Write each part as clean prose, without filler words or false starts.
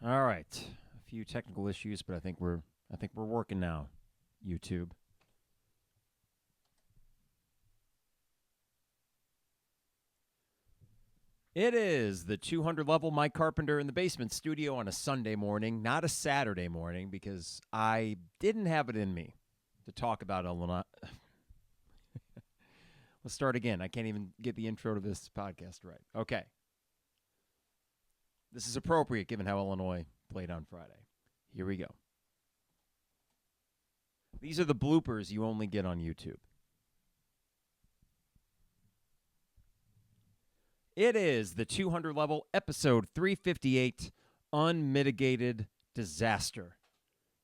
All right. A few technical issues, but I think we're working now. YouTube. It is the 200 level Mike Carpenter in the basement studio on a Sunday morning, not a Saturday morning, because I didn't have it in me to talk about Illinois. Let's start again. I can't even get the intro to this podcast right. Okay. This is appropriate given how Illinois played on Friday. Here we go. These are the bloopers you only get on YouTube. It is the 200 level episode 358, Unmitigated Disaster.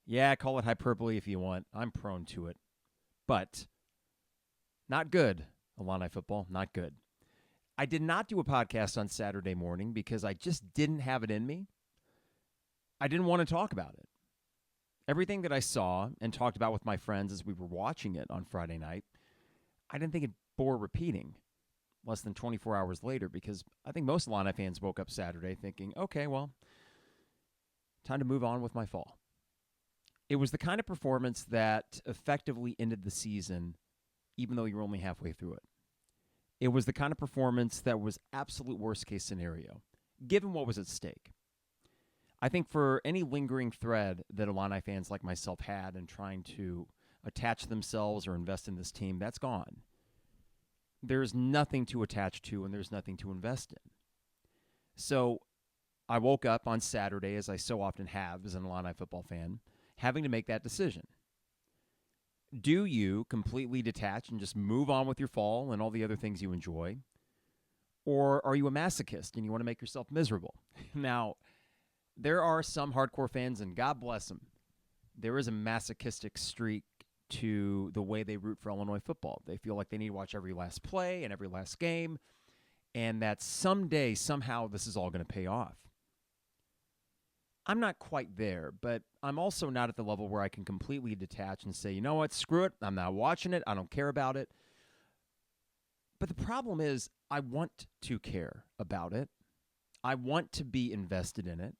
Yeah, call it hyperbole if you want. I'm prone to it. But not good, Illini football, not good. I did not do a podcast on Saturday morning because I just didn't have it in me. I didn't want to talk about it. Everything that I saw and talked about with my friends as we were watching it on Friday night, I didn't think it bore repeating less than 24 hours later, because I think most Illini fans woke up Saturday thinking, okay, well, time to move on with my fall. It was the kind of performance that effectively ended the season, even though you're only halfway through it. It was the kind of performance that was absolute worst-case scenario, given what was at stake. I think for any lingering thread that Illini fans like myself had in trying to attach themselves or invest in this team, that's gone. There's nothing to attach to and there's nothing to invest in. So I woke up on Saturday, as I so often have as an Illini football fan, having to make that decision. Do you completely detach and just move on with your fall and all the other things you enjoy? Or are you a masochist and you want to make yourself miserable? Now, there are some hardcore fans, and God bless them, there is a masochistic streak to the way they root for Illinois football. They feel like they need to watch every last play and every last game, and that someday, somehow, this is all going to pay off. I'm not quite there, but I'm also not at the level where I can completely detach and say, you know what, screw it, I'm not watching it, I don't care about it. But the problem is, I want to care about it. I want to be invested in it.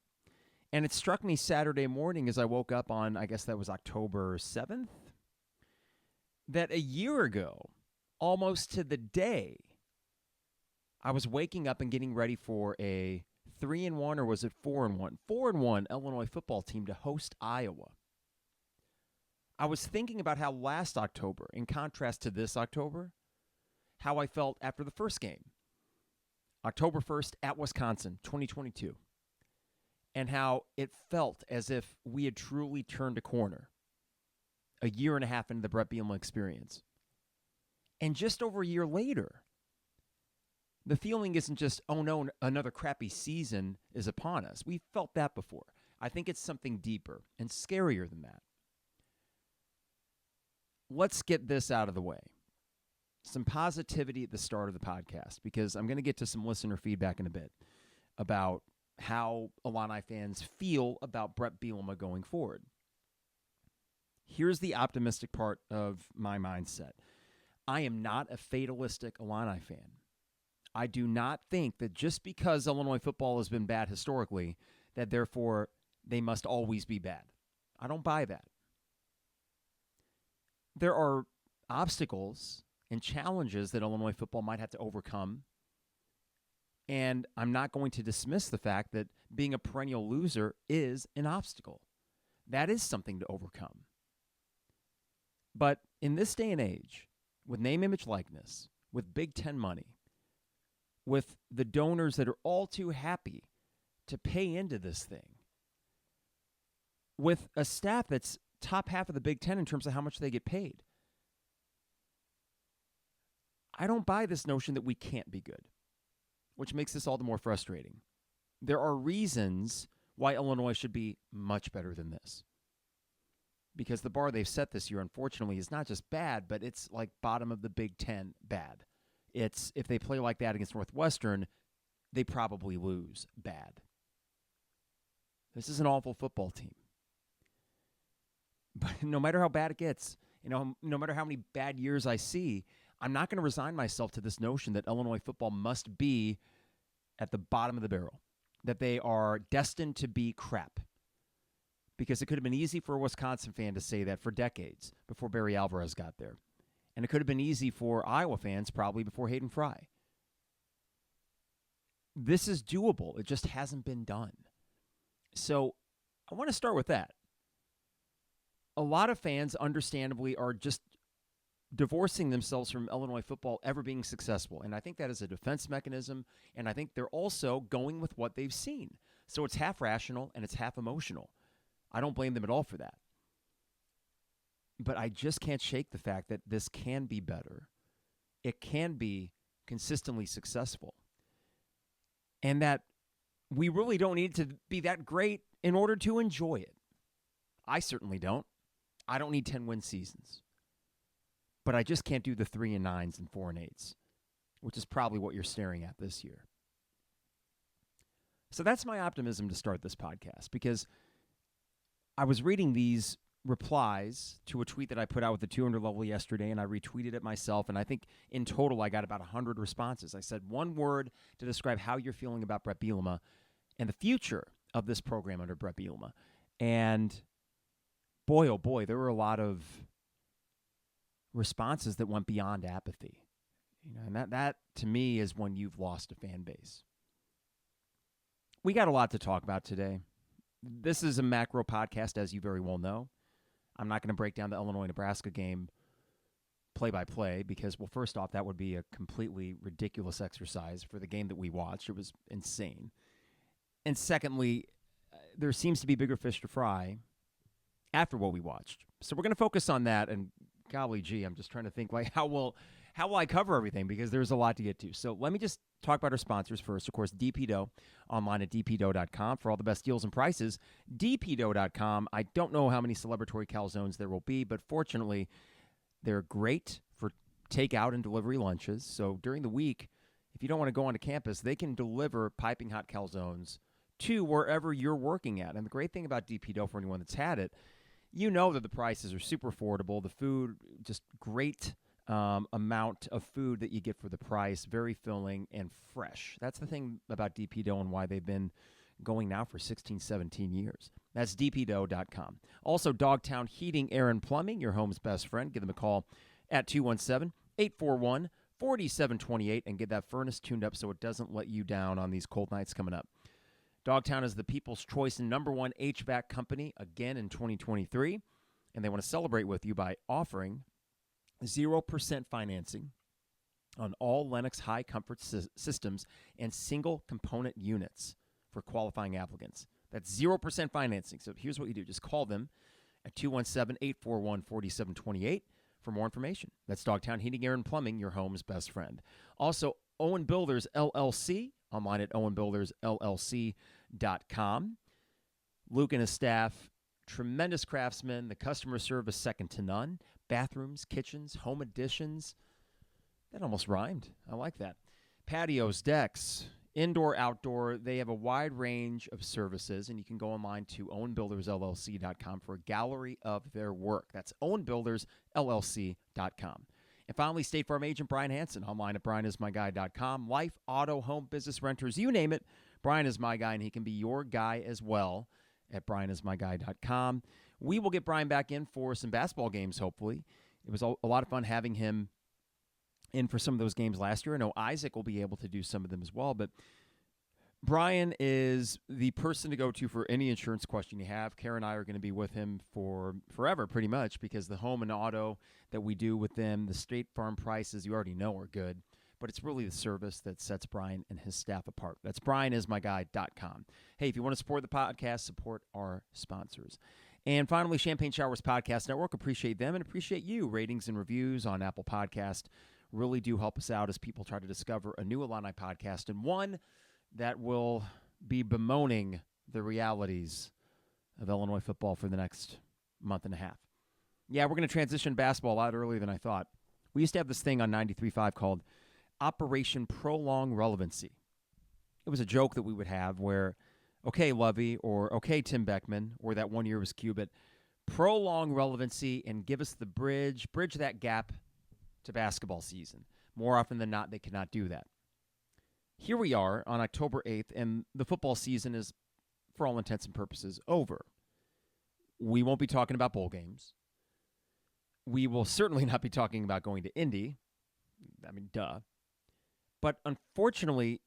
And it struck me Saturday morning as I woke up on, I guess that was October 7th, that a year ago, almost to the day, I was waking up and getting ready for a 3-1, or was it 4-1? 4-1 Illinois football team to host Iowa. I was thinking about how last October, in contrast to this October, how I felt after the first game, October 1st at Wisconsin, 2022, and how it felt as if we had truly turned a corner a year and a half into the Bret Bielema experience. And just over a year later, the feeling isn't just, oh no, another crappy season is upon us. We've felt that before. I think it's something deeper and scarier than that. Let's get this out of the way. Some positivity at the start of the podcast, because I'm going to get to some listener feedback in a bit about how Illini fans feel about Bret Bielema going forward. Here's the optimistic part of my mindset. I am not a fatalistic Illini fan. I do not think that just because Illinois football has been bad historically, that therefore they must always be bad. I don't buy that. There are obstacles and challenges that Illinois football might have to overcome, and I'm not going to dismiss the fact that being a perennial loser is an obstacle. That is something to overcome. But in this day and age, with name, image, likeness, with Big Ten money, with the donors that are all too happy to pay into this thing, with a staff that's top half of the Big Ten in terms of how much they get paid, I don't buy this notion that we can't be good, which makes this all the more frustrating. There are reasons why Illinois should be much better than this, because the bar they've set this year, unfortunately, is not just bad, but it's like bottom of the Big Ten bad. It's, if they play like that against Northwestern, they probably lose bad. This is an awful football team. But no matter how bad it gets, no matter how many bad years I see, I'm not going to resign myself to this notion that Illinois football must be at the bottom of the barrel. that they are destined to be crap. Because it could have been easy for a Wisconsin fan to say that for decades before Barry Alvarez got there. And it could have been easy for Iowa fans probably before Hayden Fry. This is doable. It just hasn't been done. So I want to start with that. A lot of fans, understandably, are just divorcing themselves from Illinois football ever being successful. And I think that is a defense mechanism. And I think they're also going with what they've seen. So it's half rational and it's half emotional. I don't blame them at all for that. But I just can't shake the fact that this can be better. It can be consistently successful. And that we really don't need to be that great in order to enjoy it. I certainly don't. I don't need 10-win seasons. But I just can't do the 3-9s and 4-8s, which is probably what you're staring at this year. So that's my optimism to start this podcast, because I was reading these replies to a tweet that I put out with the 200 level yesterday, and I retweeted it myself, and I think in total I got about 100 responses. I said one word to describe how you're feeling about Bret Bielema and the future of this program under Bret Bielema. And boy, oh boy, there were a lot of responses that went beyond apathy. And that to me is when you've lost a fan base. We got a lot to talk about today. This is a macro podcast, as you very well know. I'm not going to break down the Illinois-Nebraska game play-by-play because, well, first off, that would be a completely ridiculous exercise for the game that we watched. It was insane. And secondly, there seems to be bigger fish to fry after what we watched. So we're going to focus on that, and golly gee, I'm just trying to think, like, how will I cover everything, because there's a lot to get to. So let me just talk about our sponsors first. Of course, DPDough, online at dpdough.com for all the best deals and prices. dpdough.com. I don't know how many celebratory calzones there will be, but fortunately, they're great for takeout and delivery lunches. So during the week, if you don't want to go onto campus, they can deliver piping hot calzones to wherever you're working at. And the great thing about DPDough, for anyone that's had it, you know that the prices are super affordable. The food, just great amount of food that you get for the price, very filling and fresh. That's the thing about DPDough and why they've been going now for 16, 17 years. That's dpdough.com. Also, Dogtown Heating, Air, and Plumbing, your home's best friend. Give them a call at 217-841-4728 and get that furnace tuned up so it doesn't let you down on these cold nights coming up. Dogtown is the people's choice and #1 HVAC company again in 2023, and they want to celebrate with you by offering 0% financing on all Lennox high comfort systems and single component units for qualifying applicants. That's 0% financing. So here's what you do. Just call them at 217-841-4728 for more information. That's Dogtown Heating, Air, and Plumbing, your home's best friend. Also, Owen Builders, LLC, online at owenbuildersllc.com. Luke and his staff, tremendous craftsmen. The customer service second to none. Bathrooms, kitchens, home additions. That almost rhymed. I like that. Patios, decks, indoor, outdoor. They have a wide range of services, and you can go online to owenbuildersllc.com for a gallery of their work. That's owenbuildersllc.com. And finally, State Farm agent Brian Hansen, online at brianismyguy.com. Life, auto, home, business, renters, you name it. Brian is my guy, and he can be your guy as well at brianismyguy.com. We will get Brian back in for some basketball games, hopefully. It was a lot of fun having him in for some of those games last year. I know Isaac will be able to do some of them as well, but Brian is the person to go to for any insurance question you have. Kara and I are going to be with him for forever, pretty much, because the home and auto that we do with them, the State Farm prices, you already know are good, but it's really the service that sets Brian and his staff apart. That's brianismyguy.com. Hey, if you want to support the podcast, support our sponsors. And finally, Champagne Showers Podcast Network. Appreciate them and appreciate you. Ratings and reviews on Apple Podcast really do help us out as people try to discover a new Illini podcast, and one that will be bemoaning the realities of Illinois football for the next month and a half. Yeah, we're going to transition basketball a lot earlier than I thought. We used to have this thing on 93.5 called Operation Prolong Relevancy. It was a joke that we would have where, okay, Lovey, or okay, Tim Beckman, or that 1 year was Cubit, prolong relevancy and give us the bridge that gap to basketball season. More often than not, they cannot do that. here we are on October 8th, and the football season is, for all intents and purposes, over. We won't be talking about bowl games. We will certainly not be talking about going to Indy. I mean, duh. But unfortunately,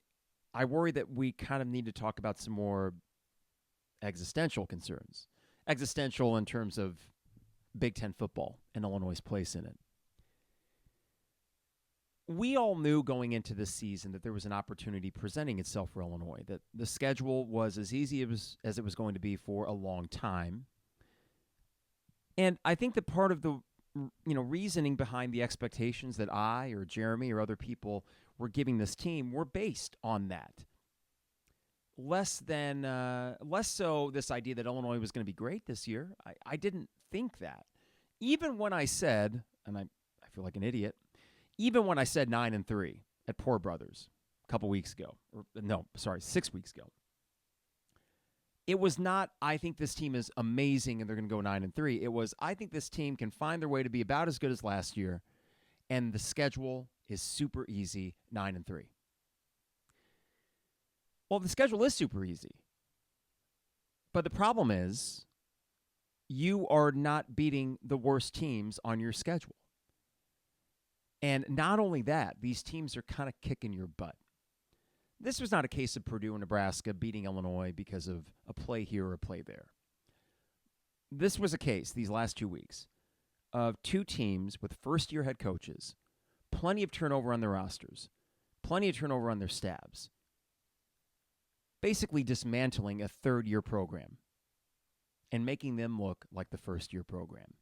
I worry that we kind of need to talk about some more existential concerns. Existential in terms of Big Ten football and Illinois' place in it. We all knew going into this season that there was an opportunity presenting itself for Illinois, that the schedule was as easy as it was going to be for a long time. And I think that part of the reasoning behind the expectations that I or Jeremy or other people were giving this team were based on that. Less so this idea that Illinois was going to be great this year. I didn't think that. Even when I said, and I feel like an idiot, even when I said 9-3 at Poor Brothers a couple weeks ago, 6 weeks ago, it was not, I think this team is amazing and they're going to go 9-3. It was, I think this team can find their way to be about as good as last year, and the schedule is super easy, 9-3. Well, the schedule is super easy. But the problem is you are not beating the worst teams on your schedule. And not only that, these teams are kind of kicking your butt. This was not a case of Purdue and Nebraska beating Illinois because of a play here or a play there. This was a case, these last 2 weeks, of two teams with first-year head coaches, plenty of turnover on their rosters, plenty of turnover on their staffs, basically dismantling a third-year program and making them look like the first-year program.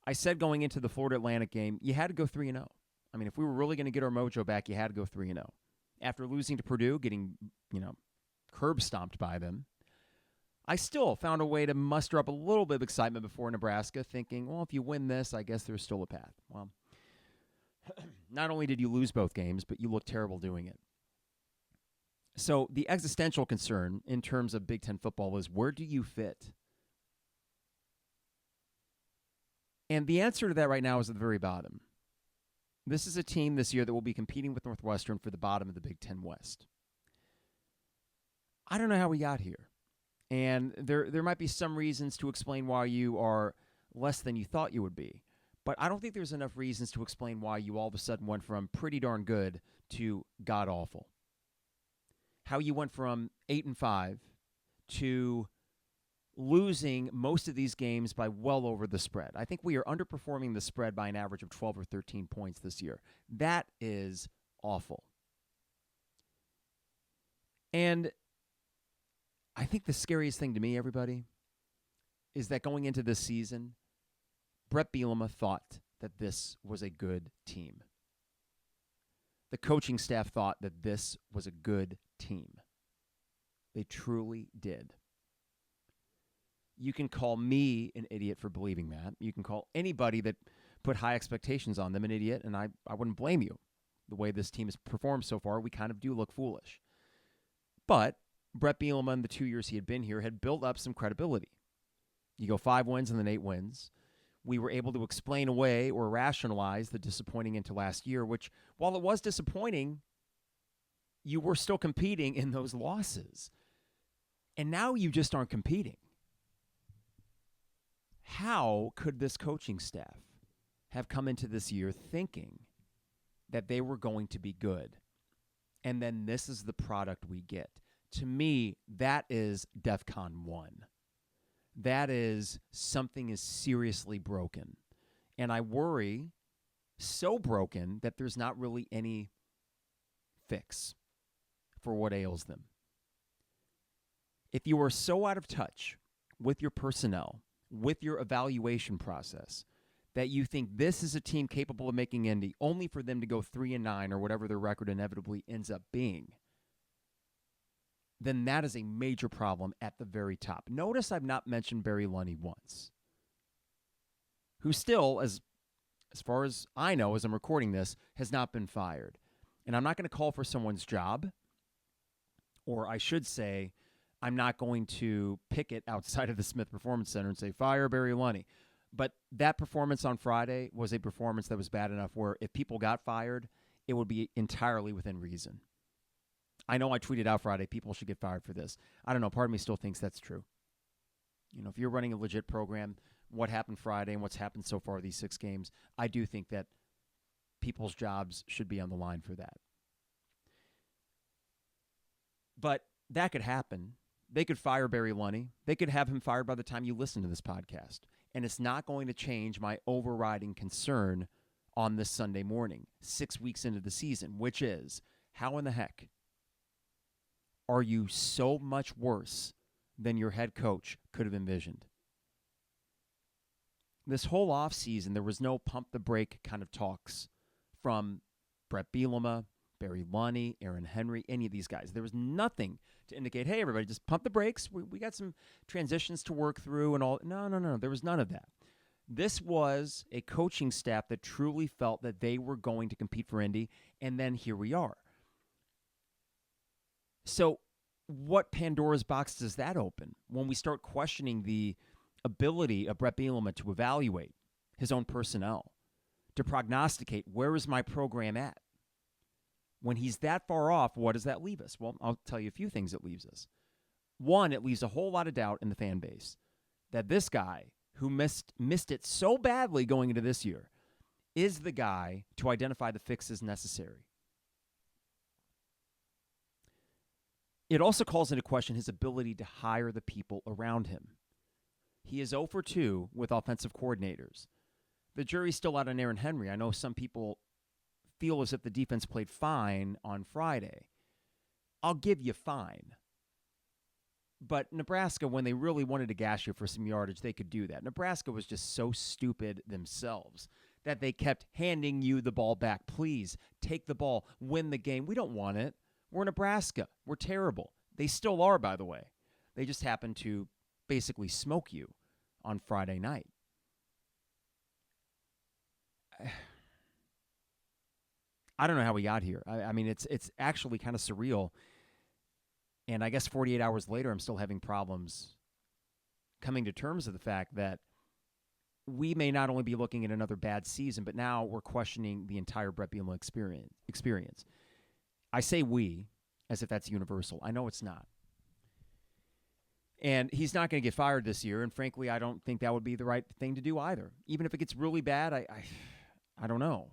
I said going into the Florida Atlantic game, you had to go 3-0. I mean, if we were really going to get our mojo back, you had to go 3-0. After losing to Purdue, getting, curb stomped by them, I still found a way to muster up a little bit of excitement before Nebraska, thinking, well, if you win this, I guess there's still a path. Well, not only did you lose both games, but you looked terrible doing it. So the existential concern in terms of Big Ten football is, where do you fit? And the answer to that right now is at the very bottom. This is a team this year that will be competing with Northwestern for the bottom of the Big Ten West. I don't know how we got here. And there might be some reasons to explain why you are less than you thought you would be. But I don't think there's enough reasons to explain why you all of a sudden went from pretty darn good to god-awful. How you went from 8-5 to losing most of these games by well over the spread. I think we are underperforming the spread by an average of 12 or 13 points this year. That is awful. And I think the scariest thing to me, everybody, is that going into this season, Bret Bielema thought that this was a good team. The coaching staff thought that this was a good team. They truly did. You can call me an idiot for believing that. You can call anybody that put high expectations on them an idiot, and I wouldn't blame you. The way this team has performed so far, we kind of do look foolish. But Bret Bielema, in the 2 years he had been here, had built up some credibility. You go 5 wins and then 8 wins. We were able to explain away or rationalize the disappointing into last year, which, while it was disappointing, you were still competing in those losses. And now you just aren't competing. How could this coaching staff have come into this year thinking that they were going to be good? And then this is the product we get. To me, that is DEFCON 1. That is something is seriously broken. And I worry, so broken that there's not really any fix for what ails them. If you are so out of touch with your personnel, with your evaluation process, that you think this is a team capable of making Indy only for them to go 3-9 or whatever their record inevitably ends up being, then that is a major problem at the very top. Notice I've not mentioned Barry Lunny once, who still, as far as I know as I'm recording this, has not been fired. And I'm not going to call for someone's job, or I should say, I'm not going to pick it outside of the Smith Performance Center and say, fire Barry Lunny. But that performance on Friday was a performance that was bad enough where if people got fired, it would be entirely within reason. I know I tweeted out Friday, people should get fired for this. I don't know. Part of me still thinks that's true. If you're running a legit program, what happened Friday and what's happened so far these 6 games, I do think that people's jobs should be on the line for that. But that could happen. They could fire Barry Lunny. They could have him fired by the time you listen to this podcast. And it's not going to change my overriding concern on this Sunday morning, 6 weeks into the season, which is, how in the heck are you so much worse than your head coach could have envisioned? This whole offseason, there was no pump the brake kind of talks from Bret Bielema, Barry Lunny, Aaron Henry, any of these guys. There was nothing to indicate, hey, everybody, just pump the brakes. We got some transitions to work through and all. No. There was none of that. This was a coaching staff that truly felt that they were going to compete for Indy, and then here we are. So what Pandora's box does that open when we start questioning the ability of Bret Bielema to evaluate his own personnel, to prognosticate where is my program at? When he's that far off, what does that leave us? Well, I'll tell you a few things it leaves us. One, it leaves a whole lot of doubt in the fan base that this guy who missed it so badly going into this year is the guy to identify the fixes necessary. It also calls into question his ability to hire the people around him. He is 0 for 2 with offensive coordinators. The jury's still out on Aaron Henry. I know some people feel as if the defense played fine on Friday. I'll give you fine. But Nebraska, when they really wanted to gash you for some yardage, they could do that. Nebraska was just so stupid themselves that they kept handing you the ball back. Please, take the ball, win the game. We don't want it. We're Nebraska. We're terrible. They still are, by the way. They just happened to basically smoke you on Friday night. I don't know how we got here. I mean, it's actually kind of surreal. And I guess 48 hours later, I'm still having problems coming to terms with the fact that we may not only be looking at another bad season, but now we're questioning the entire Bret Bielema experience. I say we as if that's universal. I know it's not. And he's not going to get fired this year, and frankly, I don't think that would be the right thing to do either. Even if it gets really bad, I don't know.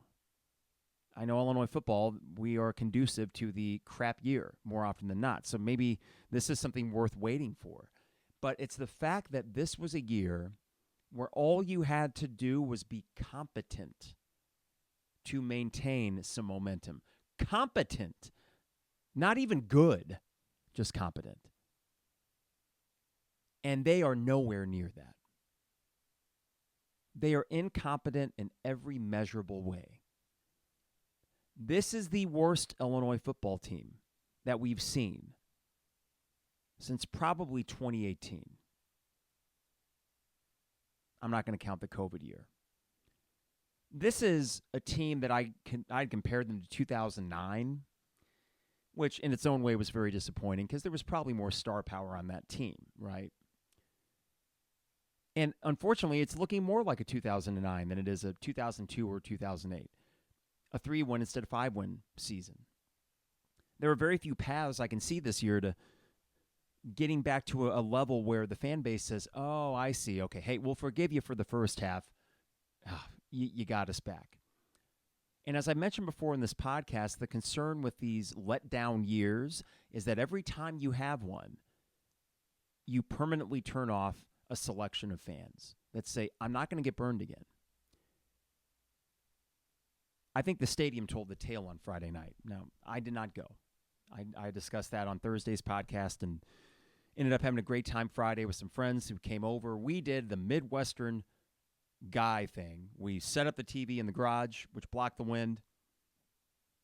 I know Illinois football, we are conducive to the crap year more often than not. So maybe this is something worth waiting for. But it's the fact that this was a year where all you had to do was be competent to maintain some momentum. Competent. Not even good, just competent. And they are nowhere near that. They are incompetent in every measurable way. This is the worst Illinois football team that we've seen since probably 2018. I'm not going to count the COVID year. This is a team that I'd compared them to 2009, which in its own way was very disappointing because there was probably more star power on that team, right? And unfortunately, it's looking more like a 2009 than it is a 2002 or 2008. A 3-win instead of 5-win season. There are very few paths I can see this year to getting back to a level where the fan base says, oh, I see. Okay, hey, we'll forgive you for the first half. You got us back. And as I mentioned before in this podcast, the concern with these letdown years is that every time you have one, you permanently turn off a selection of fans that say, I'm not going to get burned again. I think the stadium told the tale on Friday night. Now, I did not go. I discussed that on Thursday's podcast and ended up having a great time Friday with some friends who came over. We did the Midwestern guy thing. We set up the TV in the garage, which blocked the wind,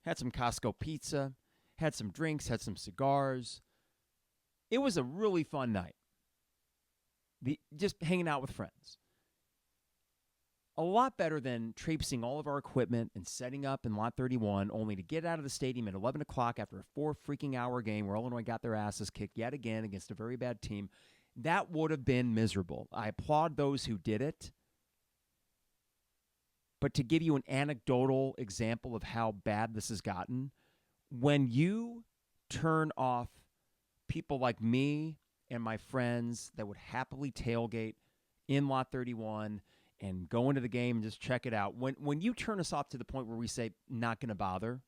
had some Costco pizza, had some drinks, had some cigars. It was a really fun night. Just hanging out with friends. A lot better than traipsing all of our equipment and setting up in Lot 31 only to get out of the stadium at 11 o'clock after a 4-freaking-hour game where Illinois got their asses kicked yet again against a very bad team. That would have been miserable. I applaud those who did it. But to give you an anecdotal example of how bad this has gotten, when you turn off people like me and my friends that would happily tailgate in Lot 31 and go into the game and just check it out. When you turn us off to the point where we say, not going to bother,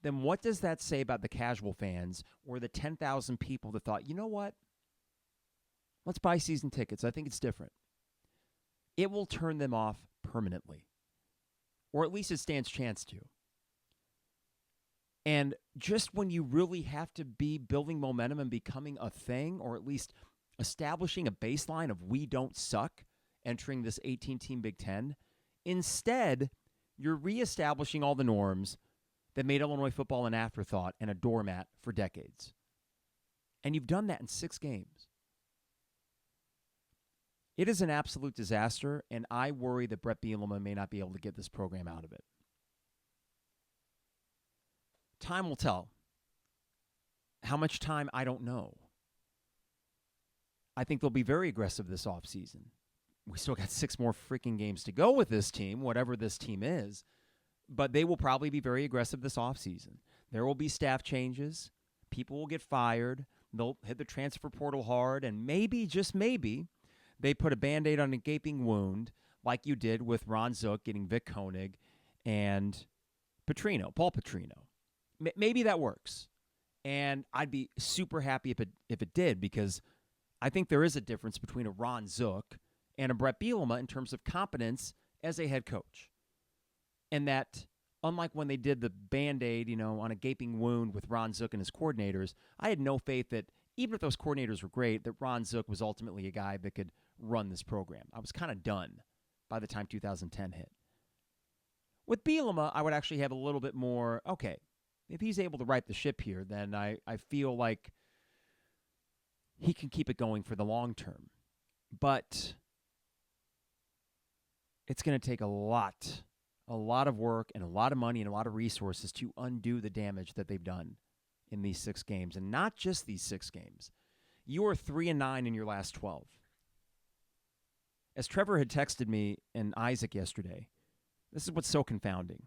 then what does that say about the casual fans or the 10,000 people that thought, you know what? Let's buy season tickets. I think it's different. It will turn them off permanently, or at least it stands chance to. And just when you really have to be building momentum and becoming a thing, or at least establishing a baseline of we don't suck entering this 18-team Big Ten, instead, you're reestablishing all the norms that made Illinois football an afterthought and a doormat for decades. And you've done that in 6 games. It is an absolute disaster, and I worry that Bret Bielema may not be able to get this program out of it. Time will tell. How much time, I don't know. I think they'll be very aggressive this offseason. We still got 6 more freaking games to go with this team, whatever this team is. But they will probably be very aggressive this offseason. There will be staff changes. People will get fired. They'll hit the transfer portal hard. And maybe, just maybe, they put a Band-Aid on a gaping wound like you did with Ron Zook getting Vic Koenig and Paul Petrino. Maybe that works. And I'd be super happy if it did, because I think there is a difference between a Ron Zook and a Bret Bielema in terms of competence as a head coach. And that, unlike when they did the Band-Aid, on a gaping wound with Ron Zook and his coordinators, I had no faith that, even if those coordinators were great, that Ron Zook was ultimately a guy that could run this program. I was kind of done by the time 2010 hit. With Bielema, I would actually have a little bit more, okay, if he's able to right the ship here, then I feel like he can keep it going for the long term. But it's going to take a lot of work and a lot of money and a lot of resources to undo the damage that they've done in these 6 games. And not just these 6 games. You are 3-9 in your last 12. As Trevor had texted me and Isaac yesterday, this is what's so confounding.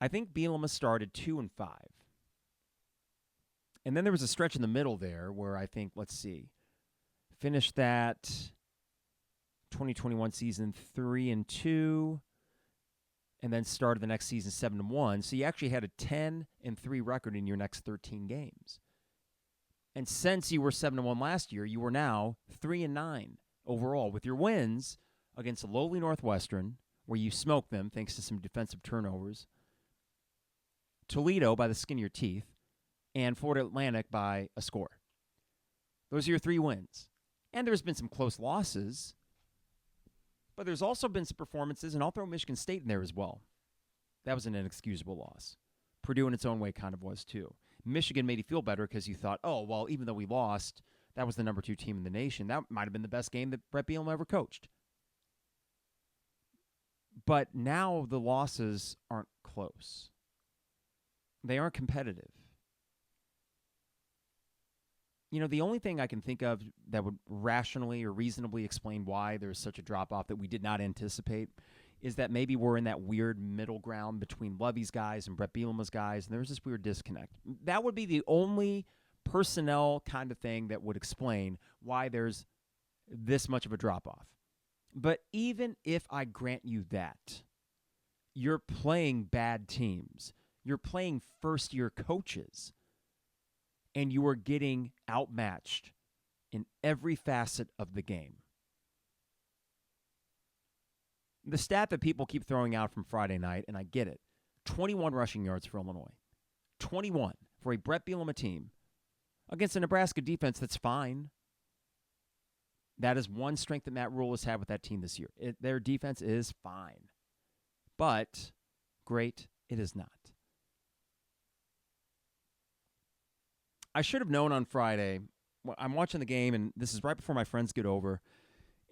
I think Bielema started 2-5. And then there was a stretch in the middle there where I think, finished that 2021 season 3-2, and then started the next season 7-1. So you actually had a 10-3 record in your next 13 games. And since you were 7-1 last year, you were now 3-9 overall, with your wins against lowly Northwestern, where you smoked them thanks to some defensive turnovers, Toledo by the skin of your teeth, and Florida Atlantic by a score. Those are your 3 wins. And there's been some close losses, but there's also been some performances, and I'll throw Michigan State in there as well. That was an inexcusable loss. Purdue in its own way kind of was too. Michigan made you feel better because you thought, oh, well, even though we lost, that was the number 2 team in the nation. That might have been the best game that Bret Bielema ever coached. But now the losses aren't close. They aren't competitive. The only thing I can think of that would rationally or reasonably explain why there's such a drop-off that we did not anticipate is that maybe we're in that weird middle ground between Lovey's guys and Bret Bielema's guys, and there's this weird disconnect. That would be the only personnel kind of thing that would explain why there's this much of a drop-off. But even if I grant you that, you're playing bad teams. You're playing first-year coaches. And you are getting outmatched in every facet of the game. The stat that people keep throwing out from Friday night, and I get it, 21 rushing yards for Illinois. 21 for a Bret Bielema team against a Nebraska defense that's fine. That is one strength that Matt Ruhle has had with that team this year. Their defense is fine. But great, it is not. I should have known on Friday. I'm watching the game, and this is right before my friends get over.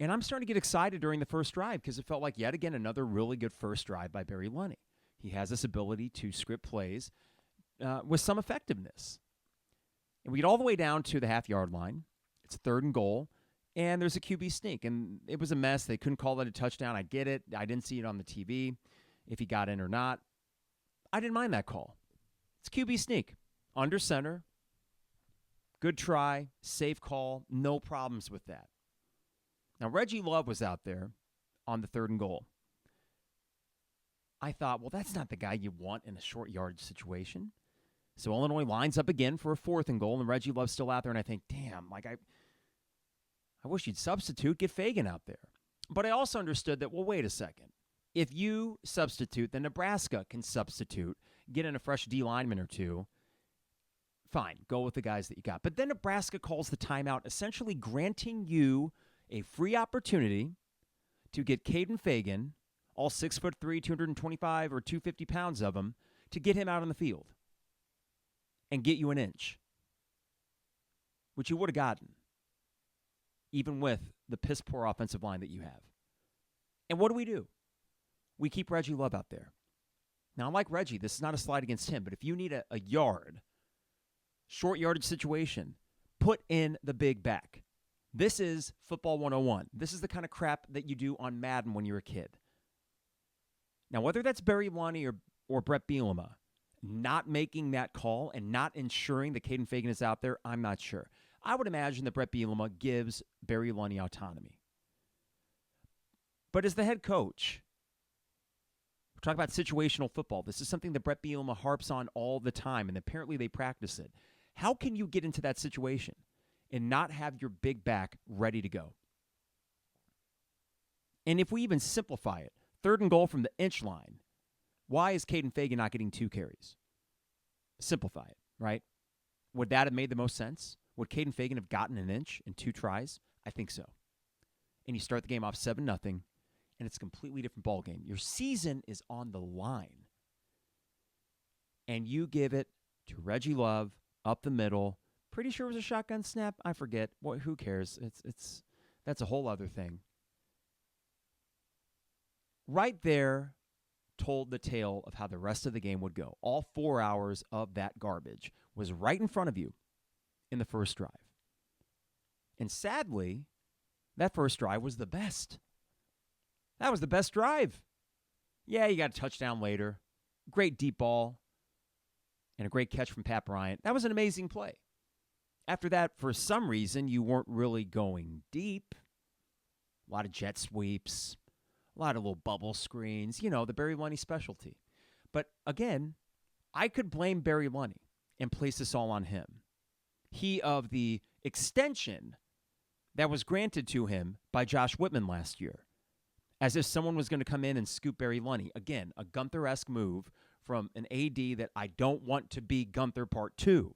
And I'm starting to get excited during the first drive because it felt like, yet again, another really good first drive by Barry Lunny. He has this ability to script plays with some effectiveness. And we get all the way down to the half-yard line. It's 3rd and goal, and there's a QB sneak. And it was a mess. They couldn't call it a touchdown. I get it. I didn't see it on the TV, if he got in or not. I didn't mind that call. It's QB sneak under center. Good try, safe call, no problems with that. Now, Reggie Love was out there on the 3rd and goal. I thought, well, that's not the guy you want in a short yardage situation. So Illinois lines up again for a 4th and goal, and Reggie Love's still out there, and I think, damn, like I wish you'd substitute, get Fagan out there. But I also understood that, well, wait a second. If you substitute, then Nebraska can substitute, get in a fresh D lineman or two. Fine, go with the guys that you got. But then Nebraska calls the timeout, essentially granting you a free opportunity to get Caden Fagan, all 6'3", 225 or 250 pounds of him, to get him out on the field and get you an inch, which you would have gotten, even with the piss-poor offensive line that you have. And what do? We keep Reggie Love out there. Now, like Reggie, this is not a slide against him, but if you need a yard, short yardage situation, put in the big back. This is football 101. This is the kind of crap that you do on Madden when you're a kid. Now, whether that's Barry Lonnie or Bret Bielema, not making that call and not ensuring that Caden Fagan is out there, I'm not sure. I would imagine that Bret Bielema gives Barry Lonnie autonomy. But as the head coach, we're talking about situational football. This is something that Bret Bielema harps on all the time, and apparently they practice it. How can you get into that situation and not have your big back ready to go? And if we even simplify it, 3rd and goal from the inch line, why is Caden Fagan not getting 2 carries? Simplify it, right? Would that have made the most sense? Would Caden Fagan have gotten an inch in 2 tries? I think so. And you start the game off 7-0, and it's a completely different ballgame. Your season is on the line. And you give it to Reggie Love up the middle. Pretty sure it was a shotgun snap. I forget. Boy, who cares? That's a whole other thing. Right there told the tale of how the rest of the game would go. All 4 hours of that garbage was right in front of you in the first drive. And sadly, that first drive was the best. That was the best drive. Yeah, you got a touchdown later. Great deep ball. And a great catch from Pat Bryant. That was an amazing play. After that, for some reason, you weren't really going deep. A lot of jet sweeps. A lot of little bubble screens. You know, the Barry Lunny specialty. But again, I could blame Barry Lunny and place this all on him. He of the extension that was granted to him by Josh Whitman last year. As if someone was going to come in and scoop Barry Lunny. Again, a Gunther-esque move from an AD that I don't want to be Gunther Part 2.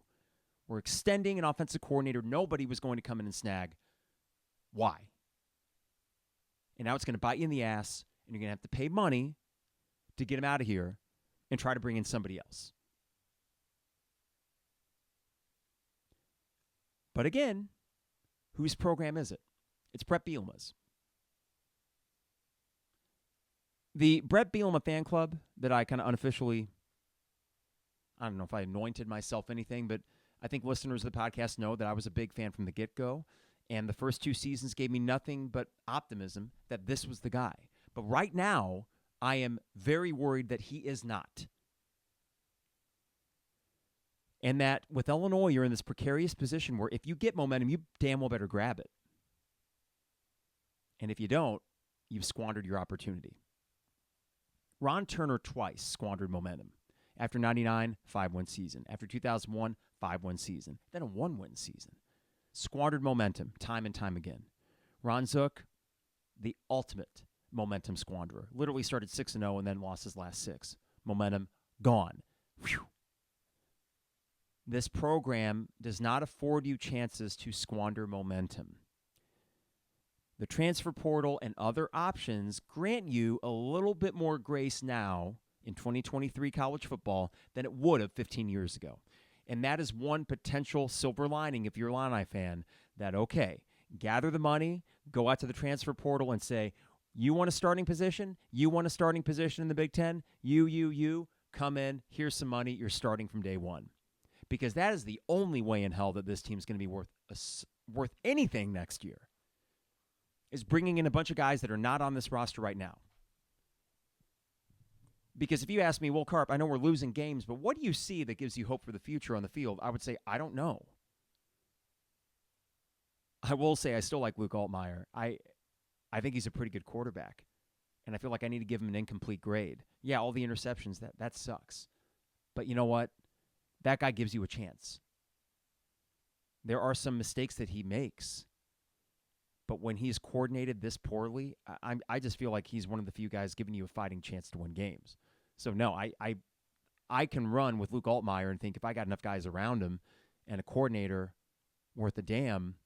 We're extending an offensive coordinator nobody was going to come in and snag. Why? And now it's going to bite you in the ass, and you're going to have to pay money to get him out of here and try to bring in somebody else. But again, whose program is it? It's Bret Bielema's. The Bret Bielema fan club that I kind of unofficially, I don't know if I anointed myself anything, but I think listeners of the podcast know that I was a big fan from the get-go. And the first 2 seasons gave me nothing but optimism that this was the guy. But right now, I am very worried that he is not. And that with Illinois, you're in this precarious position where if you get momentum, you damn well better grab it. And if you don't, you've squandered your opportunity. Ron Turner twice squandered momentum. After 99, 5-win season. After 2001, 5-win season. Then a 1-win season. Squandered momentum time and time again. Ron Zook, the ultimate momentum squanderer. Literally started 6-0 and then lost his last 6. Momentum gone. Whew. This program does not afford you chances to squander momentum. The transfer portal and other options grant you a little bit more grace now in 2023 college football than it would have 15 years ago. And that is one potential silver lining if you're a Illini fan, that, okay, gather the money, go out to the transfer portal and say, you want a starting position? You want a starting position in the Big Ten? You, come in, here's some money, you're starting from day one. Because that is the only way in hell that this team's going to be worth anything next year, is bringing in a bunch of guys that are not on this roster right now. Because if you ask me, well, Carp, I know we're losing games, but what do you see that gives you hope for the future on the field? I would say, I don't know. I will say I still like Luke Altmaier. I think he's a pretty good quarterback, and I feel like I need to give him an incomplete grade. Yeah, all the interceptions, that sucks. But you know what? That guy gives you a chance. There are some mistakes that he makes, but when he's coordinated this poorly, I just feel like he's one of the few guys giving you a fighting chance to win games. So no, I can run with Luke Altmaier and think if I got enough guys around him and a coordinator worth a damn,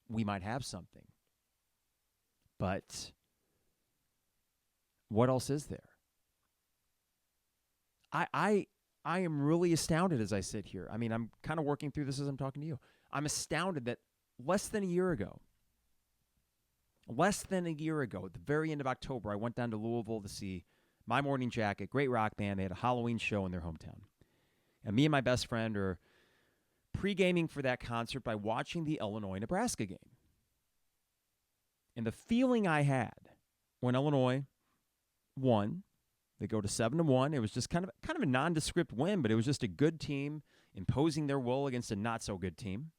we might have something. But what else is there? I am really astounded as I sit here. I mean, I'm kind of working through this as I'm talking to you. I'm astounded that less than a year ago, at the very end of October, I went down to Louisville to see My Morning Jacket, great rock band. They had a Halloween show in their hometown. And me and my best friend are pre-gaming for that concert by watching the Illinois-Nebraska game. And the feeling I had when Illinois won, they go to 7-1. It was just kind of a nondescript win, but it was just a good team imposing their will against a not-so-good team.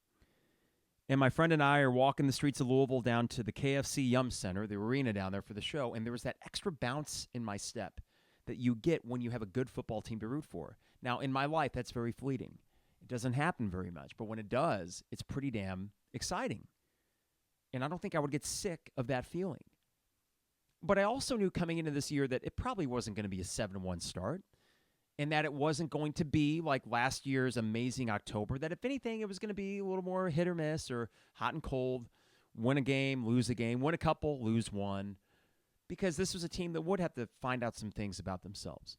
And my friend and I are walking the streets of Louisville down to the KFC Yum Center, the arena down there for the show, and there was that extra bounce in my step that you get when you have a good football team to root for. Now, in my life, that's very fleeting. It doesn't happen very much, but when it does, it's pretty damn exciting. And I don't think I would get sick of that feeling. But I also knew coming into this year that it probably wasn't going to be a 7-1 start, and that it wasn't going to be like last year's amazing October, that if anything, it was going to be a little more hit or miss or hot and cold, win a game, lose a game, win a couple, lose one, because this was a team that would have to find out some things about themselves.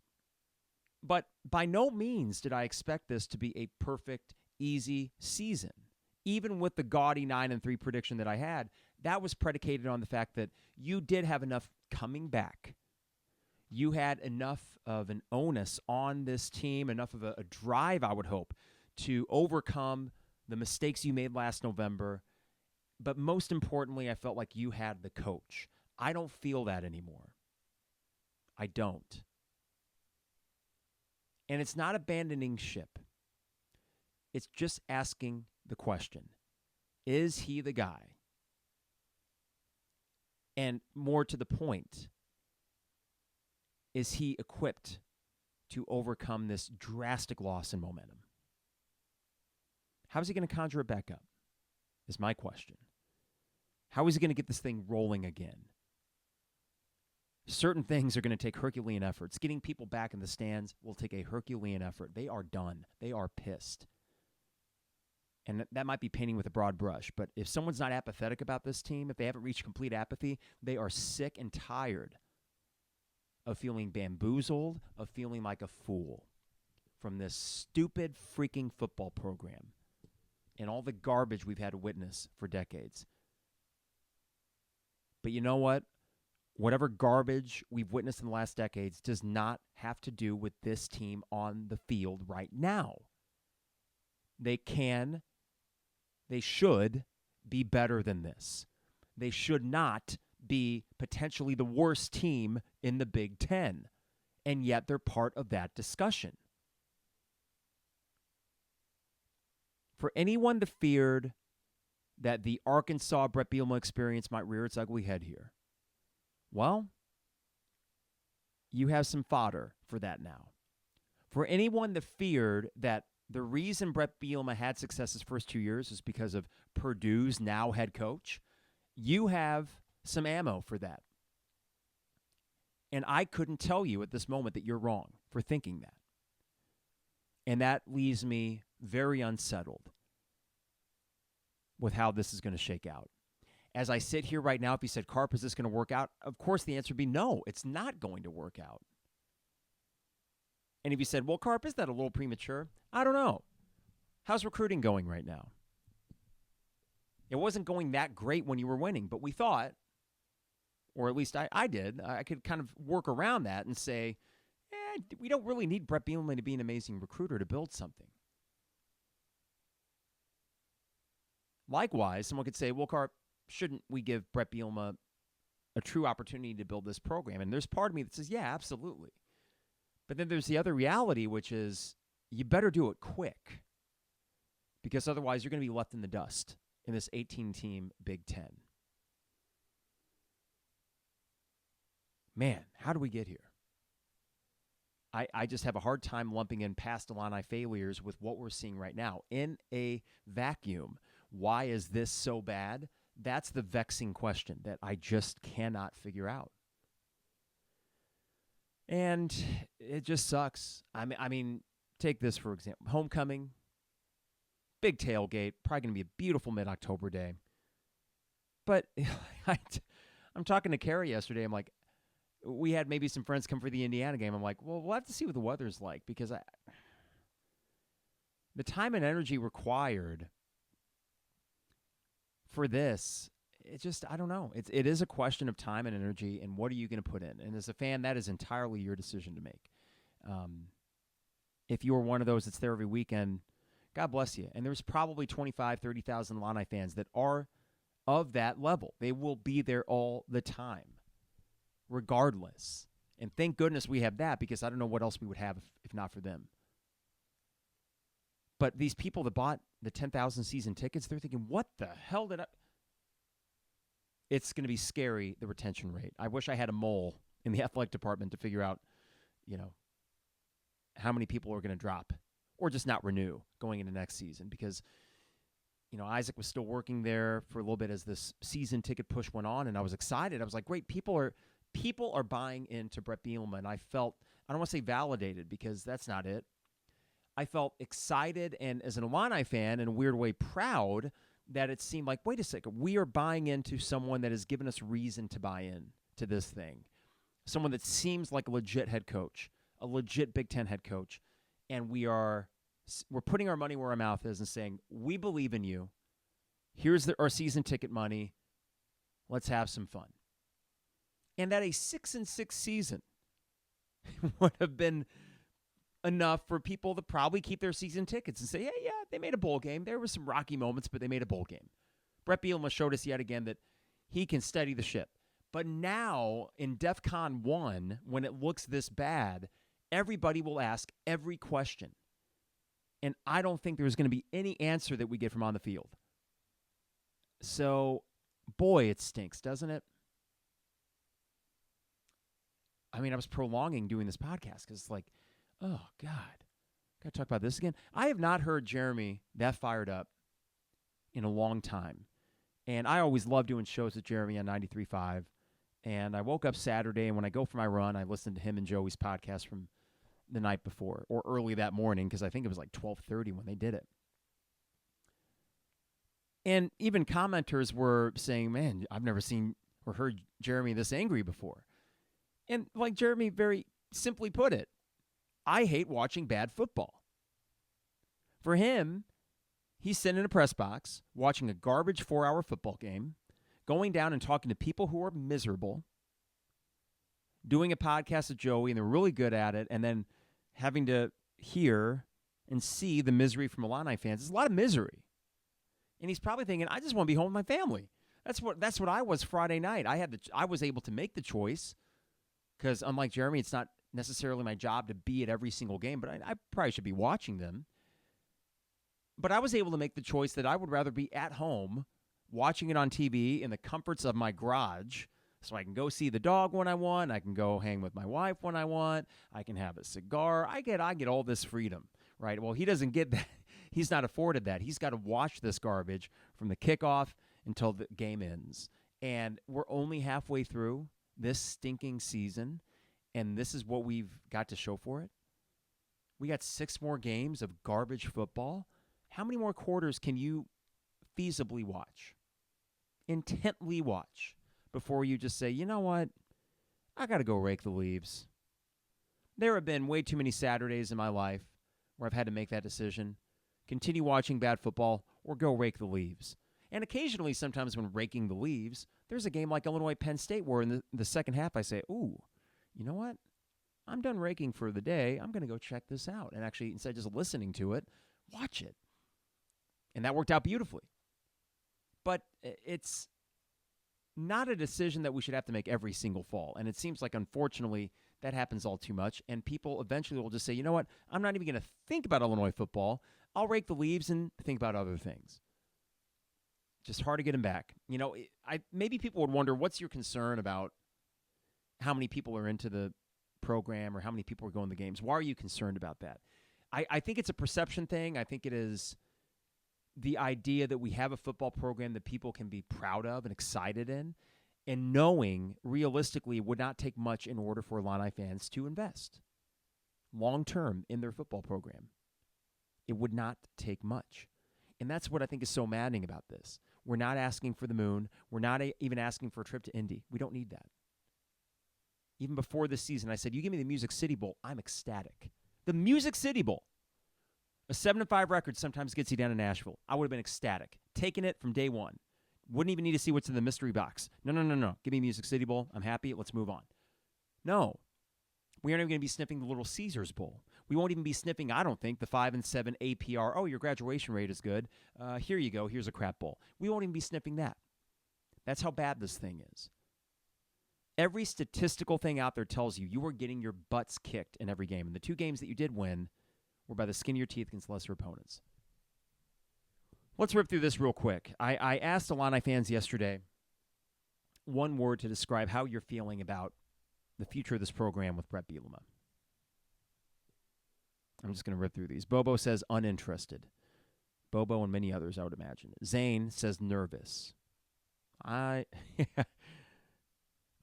But by no means did I expect this to be a perfect, easy season. Even with the gaudy 9-3 prediction that I had, that was predicated on the fact that you did have enough coming back. You had enough of an onus on this team, enough of a drive, I would hope, to overcome the mistakes you made last November. But most importantly, I felt like you had the coach. I don't feel that anymore. I don't. And it's not abandoning ship. It's just asking the question, is he the guy? And more to the point, is he equipped to overcome this drastic loss in momentum? How is he going to conjure it back up, is my question. How is he going to get this thing rolling again? Certain things are going to take Herculean efforts. Getting people back in the stands will take a Herculean effort. They are done. They are pissed. And that might be painting with a broad brush, but if someone's not apathetic about this team, if they haven't reached complete apathy, they are sick and tired of feeling bamboozled, of feeling like a fool from this stupid freaking football program and all the garbage we've had to witness for decades. But you know what? Whatever garbage we've witnessed in the last decades does not have to do with this team on the field right now. They should be better than this. They should not be potentially the worst team in the Big Ten, and yet they're part of that discussion. For anyone that feared that the Arkansas Bret Bielema experience might rear its ugly head here, well, you have some fodder for that now. For anyone that feared that the reason Bret Bielema had success his first 2 years is because of Purdue's now head coach, you have some ammo for that. And I couldn't tell you at this moment that you're wrong for thinking that. And that leaves me very unsettled with how this is going to shake out. As I sit here right now, if you said, Carp, is this going to work out? Of course, the answer would be no, it's not going to work out. And if you said, well, Carp, is that a little premature? I don't know. How's recruiting going right now? It wasn't going that great when you were winning, but we thought, or at least I did, I could kind of work around that and say, we don't really need Bret Bielema to be an amazing recruiter to build something. Likewise, someone could say, well, Carp, shouldn't we give Bret Bielema a true opportunity to build this program? And there's part of me that says, yeah, absolutely. But then there's the other reality, which is you better do it quick, because otherwise you're going to be left in the dust in this 18-team Big Ten. Man, how do we get here? I just have a hard time lumping in past Illini failures with what we're seeing right now. In a vacuum, why is this so bad? That's the vexing question that I just cannot figure out. And it just sucks. I mean, take this for example. Homecoming, big tailgate, probably going to be a beautiful mid-October day. But I'm talking to Carrie yesterday. I'm like, we had maybe some friends come for the Indiana game. I'm like, well, we'll have to see what the weather's like, because the time and energy required for this, I don't know. It is a question of time and energy, and what are you going to put in? And as a fan, that is entirely your decision to make. If you were one of those that's there every weekend, God bless you. And there's probably 25,000, 30,000 Illini fans that are of that level. They will be there all the time, regardless. And thank goodness we have that, because I don't know what else we would have if not for them. But these people that bought the 10,000 season tickets, they're thinking, what the hell did I... It's going to be scary, the retention rate. I wish I had a mole in the athletic department to figure out, how many people are going to drop or just not renew going into next season, because, Isaac was still working there for a little bit as this season ticket push went on, and I was excited. I was like, great, people are buying into Bret Bielema, and I felt, I don't want to say validated, because that's not it. I felt excited and, as an Illini fan, in a weird way, proud that it seemed like, wait a second, we are buying into someone that has given us reason to buy in to this thing. Someone that seems like a legit head coach, a legit Big Ten head coach, and we're putting our money where our mouth is and saying, we believe in you. Here's our season ticket money. Let's have some fun. And that a 6-6 season would have been enough for people to probably keep their season tickets and say, yeah, they made a bowl game. There were some rocky moments, but they made a bowl game. Bret Bielema showed us yet again that he can steady the ship. But now, in DEFCON 1, when it looks this bad, everybody will ask every question. And I don't think there's going to be any answer that we get from on the field. So, boy, it stinks, doesn't it? I mean, I was prolonging doing this podcast because it's like, oh, God, got to talk about this again? I have not heard Jeremy that fired up in a long time. And I always love doing shows with Jeremy on 93.5. And I woke up Saturday, and when I go for my run, I listen to him and Joey's podcast from the night before, or early that morning, because I think it was like 12:30 when they did it. And even commenters were saying, man, I've never seen or heard Jeremy this angry before. And like Jeremy very simply put it, I hate watching bad football. For him, he's sitting in a press box, watching a garbage 4-hour football game, going down and talking to people who are miserable, doing a podcast with Joey, and they're really good at it, and then having to hear and see the misery from Illini fans. There's a lot of misery. And he's probably thinking, I just want to be home with my family. That's what I was Friday night. I was able to make the choice, because unlike Jeremy, it's not necessarily my job to be at every single game, but I probably should be watching them. But I was able to make the choice that I would rather be at home watching it on TV in the comforts of my garage, so I can go see the dog when I want, I can go hang with my wife when I want, I can have a cigar. I get all this freedom, right? Well, he doesn't get that. He's not afforded that. He's got to watch this garbage from the kickoff until the game ends. And we're only halfway through this stinking season, and this is what we've got to show for it. We got 6 more games of garbage football. How many more quarters can you feasibly watch, intently watch, before you just say, you know what, I got to go rake the leaves? There have been way too many Saturdays in my life where I've had to make that decision. Continue watching bad football or go rake the leaves. And occasionally, sometimes when raking the leaves, there's a game like Illinois-Penn State where in the second half I say, ooh, you know what? I'm done raking for the day. I'm going to go check this out. And actually, instead of just listening to it, watch it. And that worked out beautifully. But it's not a decision that we should have to make every single fall. And it seems like, unfortunately, that happens all too much. And people eventually will just say, you know what? I'm not even going to think about Illinois football. I'll rake the leaves and think about other things. Just hard to get them back. You know, maybe people would wonder, what's your concern about how many people are into the program or how many people are going to the games? Why are you concerned about that? I think it's a perception thing. I think it is the idea that we have a football program that people can be proud of and excited in, and knowing realistically it would not take much in order for Illini fans to invest long-term in their football program. It would not take much. And that's what I think is so maddening about this. We're not asking for the moon. We're not even asking for a trip to Indy. We don't need that. Even before this season, I said, you give me the Music City Bowl, I'm ecstatic. The Music City Bowl. A 7-5 record sometimes gets you down to Nashville. I would have been ecstatic. Taking it from day one. Wouldn't even need to see what's in the mystery box. No. Give me Music City Bowl. I'm happy. Let's move on. No. We aren't even going to be sniffing the Little Caesars Bowl. We won't even be sniffing, I don't think, the 5-7 APR. Oh, your graduation rate is good. Here you go. Here's a crap bowl. We won't even be sniffing that. That's how bad this thing is. Every statistical thing out there tells you are getting your butts kicked in every game. And the 2 games that you did win were by the skin of your teeth against lesser opponents. Let's rip through this real quick. I asked Illini fans yesterday one word to describe how you're feeling about the future of this program with Bret Bielema. I'm just going to rip through these. Bobo says uninterested. Bobo and many others, I would imagine. Zane says nervous. I'm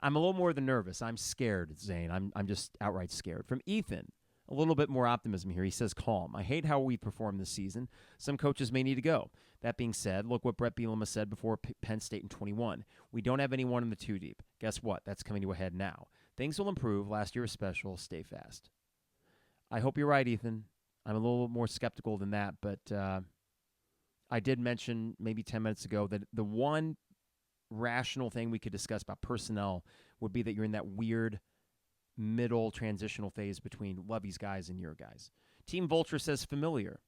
a little more than nervous. I'm scared, Zane. I'm just outright scared. From Ethan, a little bit more optimism here. He says calm. I hate how we performed this season. Some coaches may need to go. That being said, look what Bret Bielema said before Penn State in 21. We don't have anyone in the 2 deep. Guess what? That's coming to a head now. Things will improve. Last year was special. Stay fast. I hope you're right, Ethan. I'm a little more skeptical than that, but I did mention maybe 10 minutes ago that the one rational thing we could discuss about personnel would be that you're in that weird middle transitional phase between Lovey's guys and your guys. Team Vulture says familiar.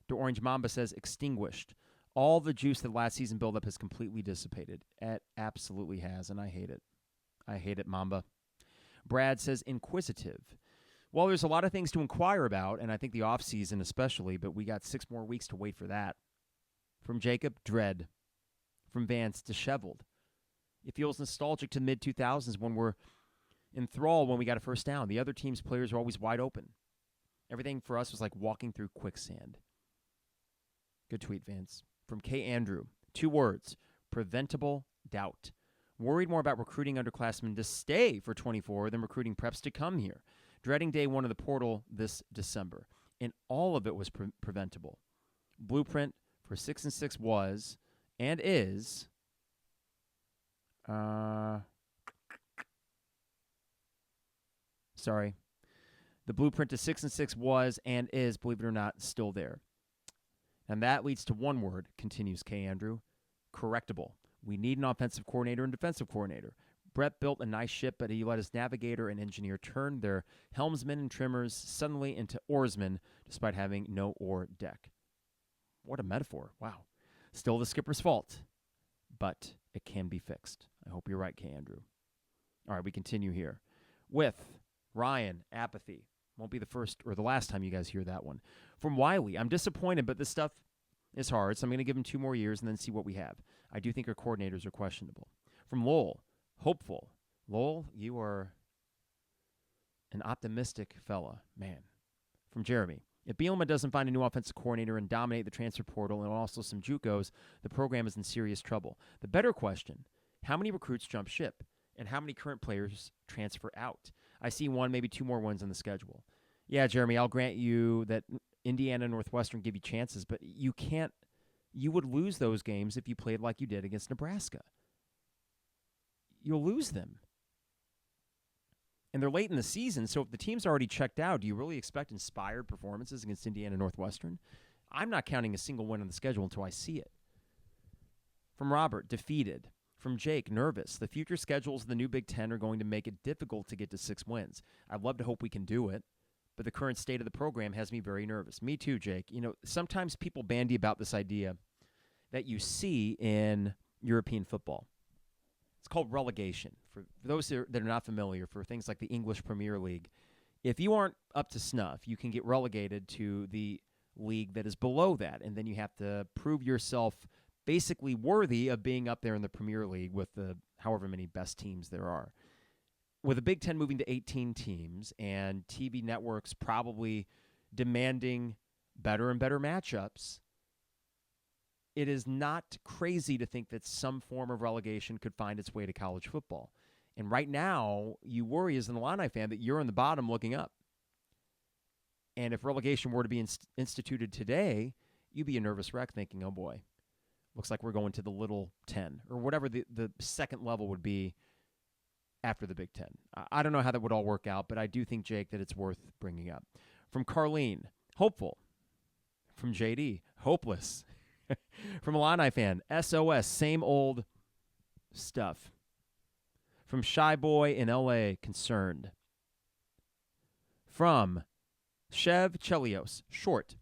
The Orange Mamba says extinguished. All the juice that last season built up has completely dissipated. It absolutely has, and I hate it. I hate it, Mamba. Brad says inquisitive. Well, there's a lot of things to inquire about, and I think the offseason especially, but we got 6 more weeks to wait for that. From Jacob, dread. From Vance, disheveled. It feels nostalgic to mid-2000s when we're enthralled when we got a first down. The other team's players are always wide open. Everything for us was like walking through quicksand. Good tweet, Vance. From K. Andrew, 2 words, preventable doubt. Worried more about recruiting underclassmen to stay for 24 than recruiting preps to come here. Dreading day 1 of the portal this December. And all of it was preventable. Blueprint for 6-6 was and is sorry. The blueprint to 6-6 was and is, believe it or not, still there. And that leads to one word, continues K. Andrew, correctable. We need an offensive coordinator and defensive coordinator. Bret built a nice ship, but he let his navigator and engineer turn their helmsmen and trimmers suddenly into oarsmen, despite having no oar deck. What a metaphor. Wow. Still the skipper's fault, but it can be fixed. I hope you're right, K. Andrew. All right, we continue here with Ryan, apathy. Won't be the first or the last time you guys hear that one. From Wiley, I'm disappointed, but this stuff is hard, so I'm going to give him 2 more years and then see what we have. I do think our coordinators are questionable. From Lowell, hopeful. Lowell, you are an optimistic fella, man. From Jeremy, if Bielema doesn't find a new offensive coordinator and dominate the transfer portal and also some JUCOs, the program is in serious trouble. The better question, how many recruits jump ship and how many current players transfer out? I see 1, maybe 2 more wins on the schedule. Yeah, Jeremy, I'll grant you that Indiana and Northwestern give you chances, but you would lose those games if you played like you did against Nebraska. You'll lose them. And they're late in the season, so if the team's already checked out, do you really expect inspired performances against Indiana and Northwestern? I'm not counting a single win on the schedule until I see it. From Robert, defeated. From Jake, nervous. The future schedules of the new Big Ten are going to make it difficult to get to 6 wins. I'd love to hope we can do it, but the current state of the program has me very nervous. Me too, Jake. You know, sometimes people bandy about this idea that you see in European football. It's called relegation. For those that are not familiar, for things like the English Premier League, if you aren't up to snuff, you can get relegated to the league that is below that, and then you have to prove yourself basically worthy of being up there in the Premier League with the however many best teams there are. With the Big Ten moving to 18 teams and TV networks probably demanding better and better matchups, it is not crazy to think that some form of relegation could find its way to college football. And right now, you worry as an Illini fan that you're on the bottom looking up. And if relegation were to be instituted today, you'd be a nervous wreck thinking, oh boy, looks like we're going to the Little 10, or whatever the second level would be after the Big Ten. I don't know how that would all work out, but I do think, Jake, that it's worth bringing up. From Carlene, hopeful. From JD, hopeless. From Illini fan, SOS, same old stuff. From Shy Boy in LA, concerned. From Chev Chelios, short.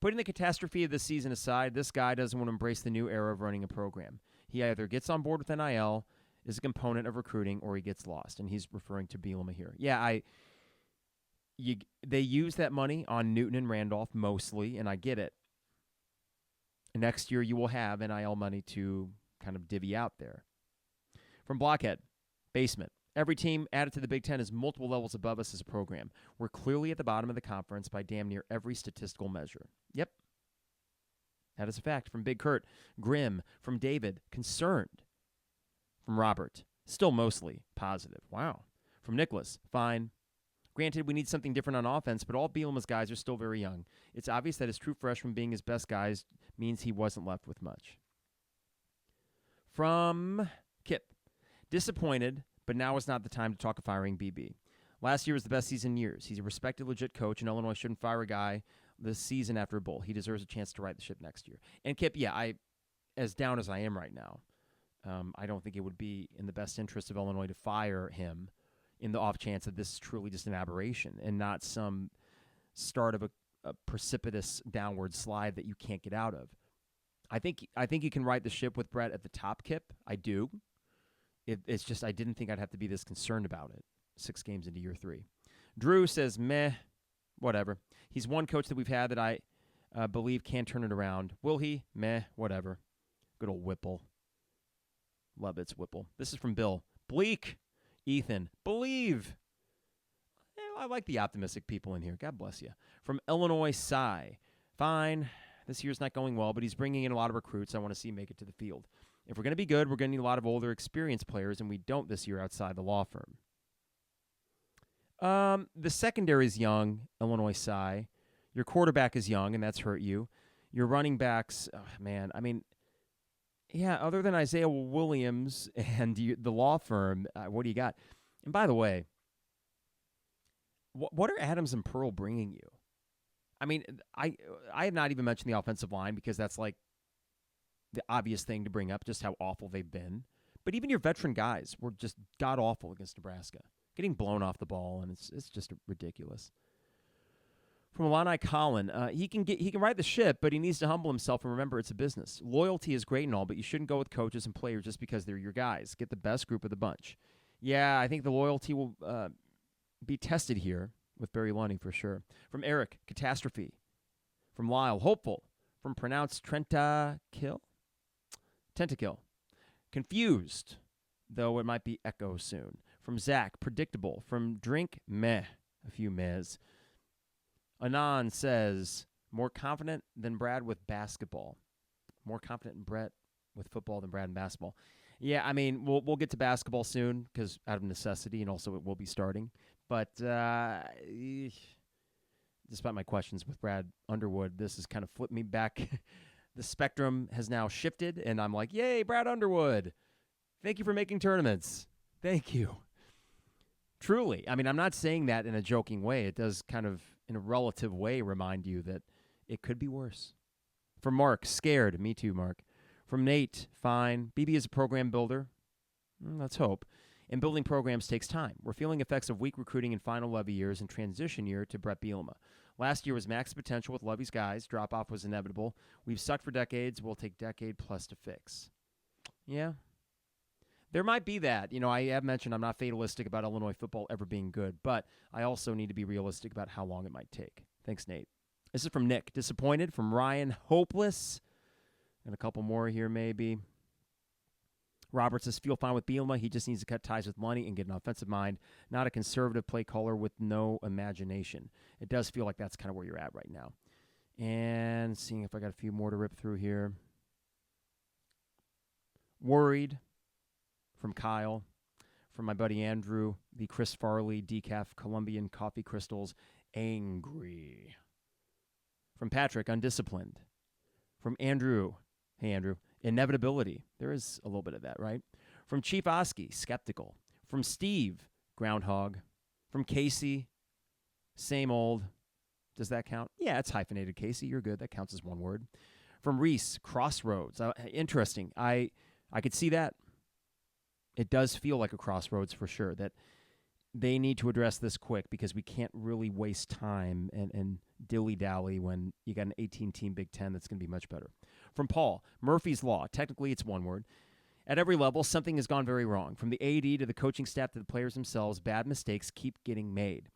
Putting the catastrophe of this season aside, this guy doesn't want to embrace the new era of running a program. He either gets on board with NIL, is a component of recruiting, or he gets lost. And he's referring to Bielema here. Yeah, they use that money on Newton and Randolph mostly, and I get it. Next year you will have NIL money to kind of divvy out there. From Blockhead, basement. Every team added to the Big Ten is multiple levels above us as a program. We're clearly at the bottom of the conference by damn near every statistical measure. Yep. That is a fact. From Big Kurt, grim. From David, concerned. From Robert, still mostly positive. Wow. From Nicholas, fine. Granted, we need something different on offense, but all Bielema's guys are still very young. It's obvious that his true freshman being his best guys means he wasn't left with much. From Kip, disappointed, but now is not the time to talk of firing BB. Last year was the best season in years. He's a respected, legit coach, and Illinois shouldn't fire a guy this season after a bowl. He deserves a chance to right the ship next year. And Kip, yeah, as down as I am right now, I don't think it would be in the best interest of Illinois to fire him in the off chance that this is truly just an aberration and not some start of a precipitous downward slide that you can't get out of. I think you can right the ship with Bret at the top, Kip. I do. It's just I didn't think I'd have to be this concerned about it 6 games into year 3. Drew says, meh, whatever. He's one coach that we've had that I believe can turn it around. Will he? Meh, whatever. Good old Whipple. Love it's Whipple. This is from Bill. Bleak. Ethan. Believe. I like the optimistic people in here. God bless you. From Illinois Cy. Fine. This year's not going well, but he's bringing in a lot of recruits. I want to see him make it to the field. If we're going to be good, we're going to need a lot of older, experienced players, and we don't this year outside the law firm. The secondary is young, Illinois Cy. Your quarterback is young, and that's hurt you. Your running backs, other than Isaiah Williams and the law firm, what do you got? And by the way, what are Adams and Pearl bringing you? I mean, I have not even mentioned the offensive line because that's like the obvious thing to bring up, just how awful they've been. But even your veteran guys were just god-awful against Nebraska, getting blown off the ball, and it's just ridiculous. From Illini Colin, he can right the ship, but he needs to humble himself and remember it's a business. Loyalty is great and all, but you shouldn't go with coaches and players just because they're your guys. Get the best group of the bunch. Yeah, I think the loyalty will be tested here with Barry Lunny for sure. From Eric, catastrophe. From Lyle, hopeful. From pronounced Tentakill. Confused, though it might be echo soon. From Zach, predictable. From Drink, meh. A few mehs. Anon says, more confident than Brad with basketball. More confident in Brett with football than Brad in basketball. Yeah, I mean, we'll get to basketball soon because out of necessity, and also it will be starting. But despite my questions with Brad Underwood, this has kind of flipped me back. The spectrum has now shifted, and I'm like, yay, Brad Underwood. Thank you for making tournaments. Thank you. Truly. I mean, I'm not saying that in a joking way. It does kind of, in a relative way, remind you that it could be worse. From Mark, scared. Me too, Mark. From Nate, fine. BB is a program builder. Let's hope. And building programs takes time. We're feeling effects of weak recruiting in final Levy years and transition year to Bret Bielema. Last year was max potential with Levy's guys. Drop-off was inevitable. We've sucked for decades. We'll take decade plus to fix. Yeah. There might be that. I have mentioned I'm not fatalistic about Illinois football ever being good, but I also need to be realistic about how long it might take. Thanks, Nate. This is from Nick. Disappointed. From Ryan. Hopeless. And a couple more here, maybe. Robert says, feel fine with Bielema. He just needs to cut ties with money and get an offensive mind, not a conservative play caller with no imagination. It does feel like that's kind of where you're at right now. And seeing if I got a few more to rip through here. Worried. From Kyle. From my buddy Andrew. The Chris Farley decaf Colombian coffee crystals. Angry. From Patrick. Undisciplined. From Andrew. Hey, Andrew. Inevitability. There is a little bit of that, right? From Chief Oski. Skeptical. From Steve. Groundhog. From Casey. Same old. Does that count? Yeah, it's hyphenated, Casey. You're good. That counts as one word. From Reese. Crossroads. Interesting. I could see that. It does feel like a crossroads for sure, that they need to address this quick because we can't really waste time and dilly-dally when you got an 18-team Big Ten that's going to be much better. From Paul, Murphy's Law. Technically, it's one word. At every level, something has gone very wrong. From the AD to the coaching staff to the players themselves, bad mistakes keep getting made.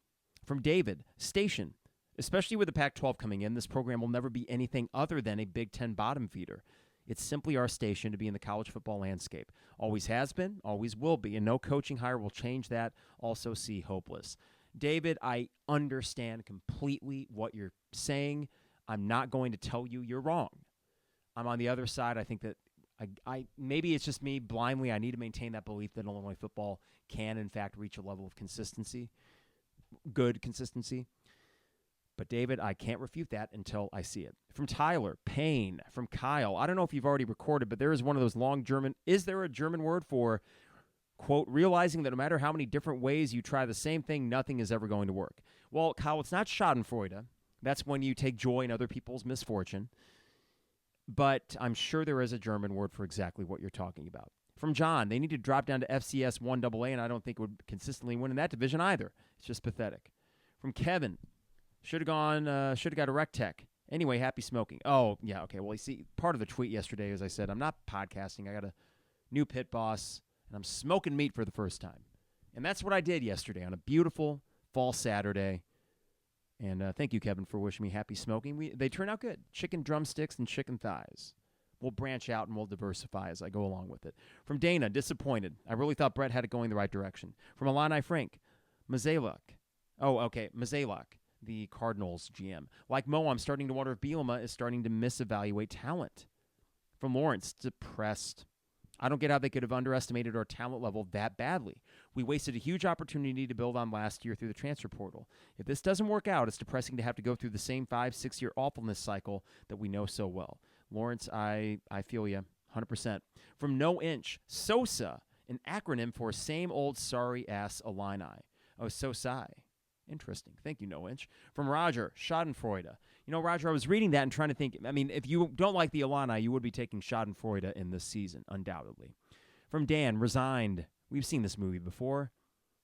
From David, Station. Especially with the Pac-12 coming in, this program will never be anything other than a Big Ten bottom feeder. It's simply our station to be in the college football landscape. Always has been, always will be, and no coaching hire will change that. Also see hopeless. David, I understand completely what you're saying. I'm not going to tell you you're wrong. I'm on the other side. I think that I maybe it's just me blindly. I need to maintain that belief that Illinois football can, in fact, reach a level of consistency, good consistency. But, David, I can't refute that until I see it. From Tyler, Payne. From Kyle, I don't know if you've already recorded, but there is one of those long German. Is there a German word for, quote, realizing that no matter how many different ways you try the same thing, nothing is ever going to work? Well, Kyle, it's not Schadenfreude. That's when you take joy in other people's misfortune. But I'm sure there is a German word for exactly what you're talking about. From John, they need to drop down to FCS 1AA, and I don't think it would consistently win in that division either. It's just pathetic. From Kevin, should have got a rec tech. Anyway, happy smoking. Oh, yeah, okay. Well, you see, part of the tweet yesterday, as I said, I'm not podcasting. I got a new pit boss, and I'm smoking meat for the first time. And that's what I did yesterday on a beautiful fall Saturday. And thank you, Kevin, for wishing me happy smoking. They turn out good. Chicken drumsticks and chicken thighs. We'll branch out and we'll diversify as I go along with it. From Dana, disappointed. I really thought Bret had it going the right direction. From Illini Frank, Mazaluk. Mazaluk. The Cardinals GM. Like Mo, I'm starting to wonder if Bielema is starting to misevaluate talent. From Lawrence, depressed. I don't get how they could have underestimated our talent level that badly. We wasted a huge opportunity to build on last year through the transfer portal. If this doesn't work out, it's depressing to have to go through the same 5-6 year awfulness cycle that we know so well. Lawrence, I feel you 100%. From No Inch, SOSA, an acronym for same old sorry ass Illini. Oh, SOSI. Interesting. Thank you, No Inch. From Roger, Schadenfreude. Roger, I was reading that and trying to think. I mean, if you don't like the Illini, you would be taking Schadenfreude in this season, undoubtedly. From Dan, Resigned. We've seen this movie before.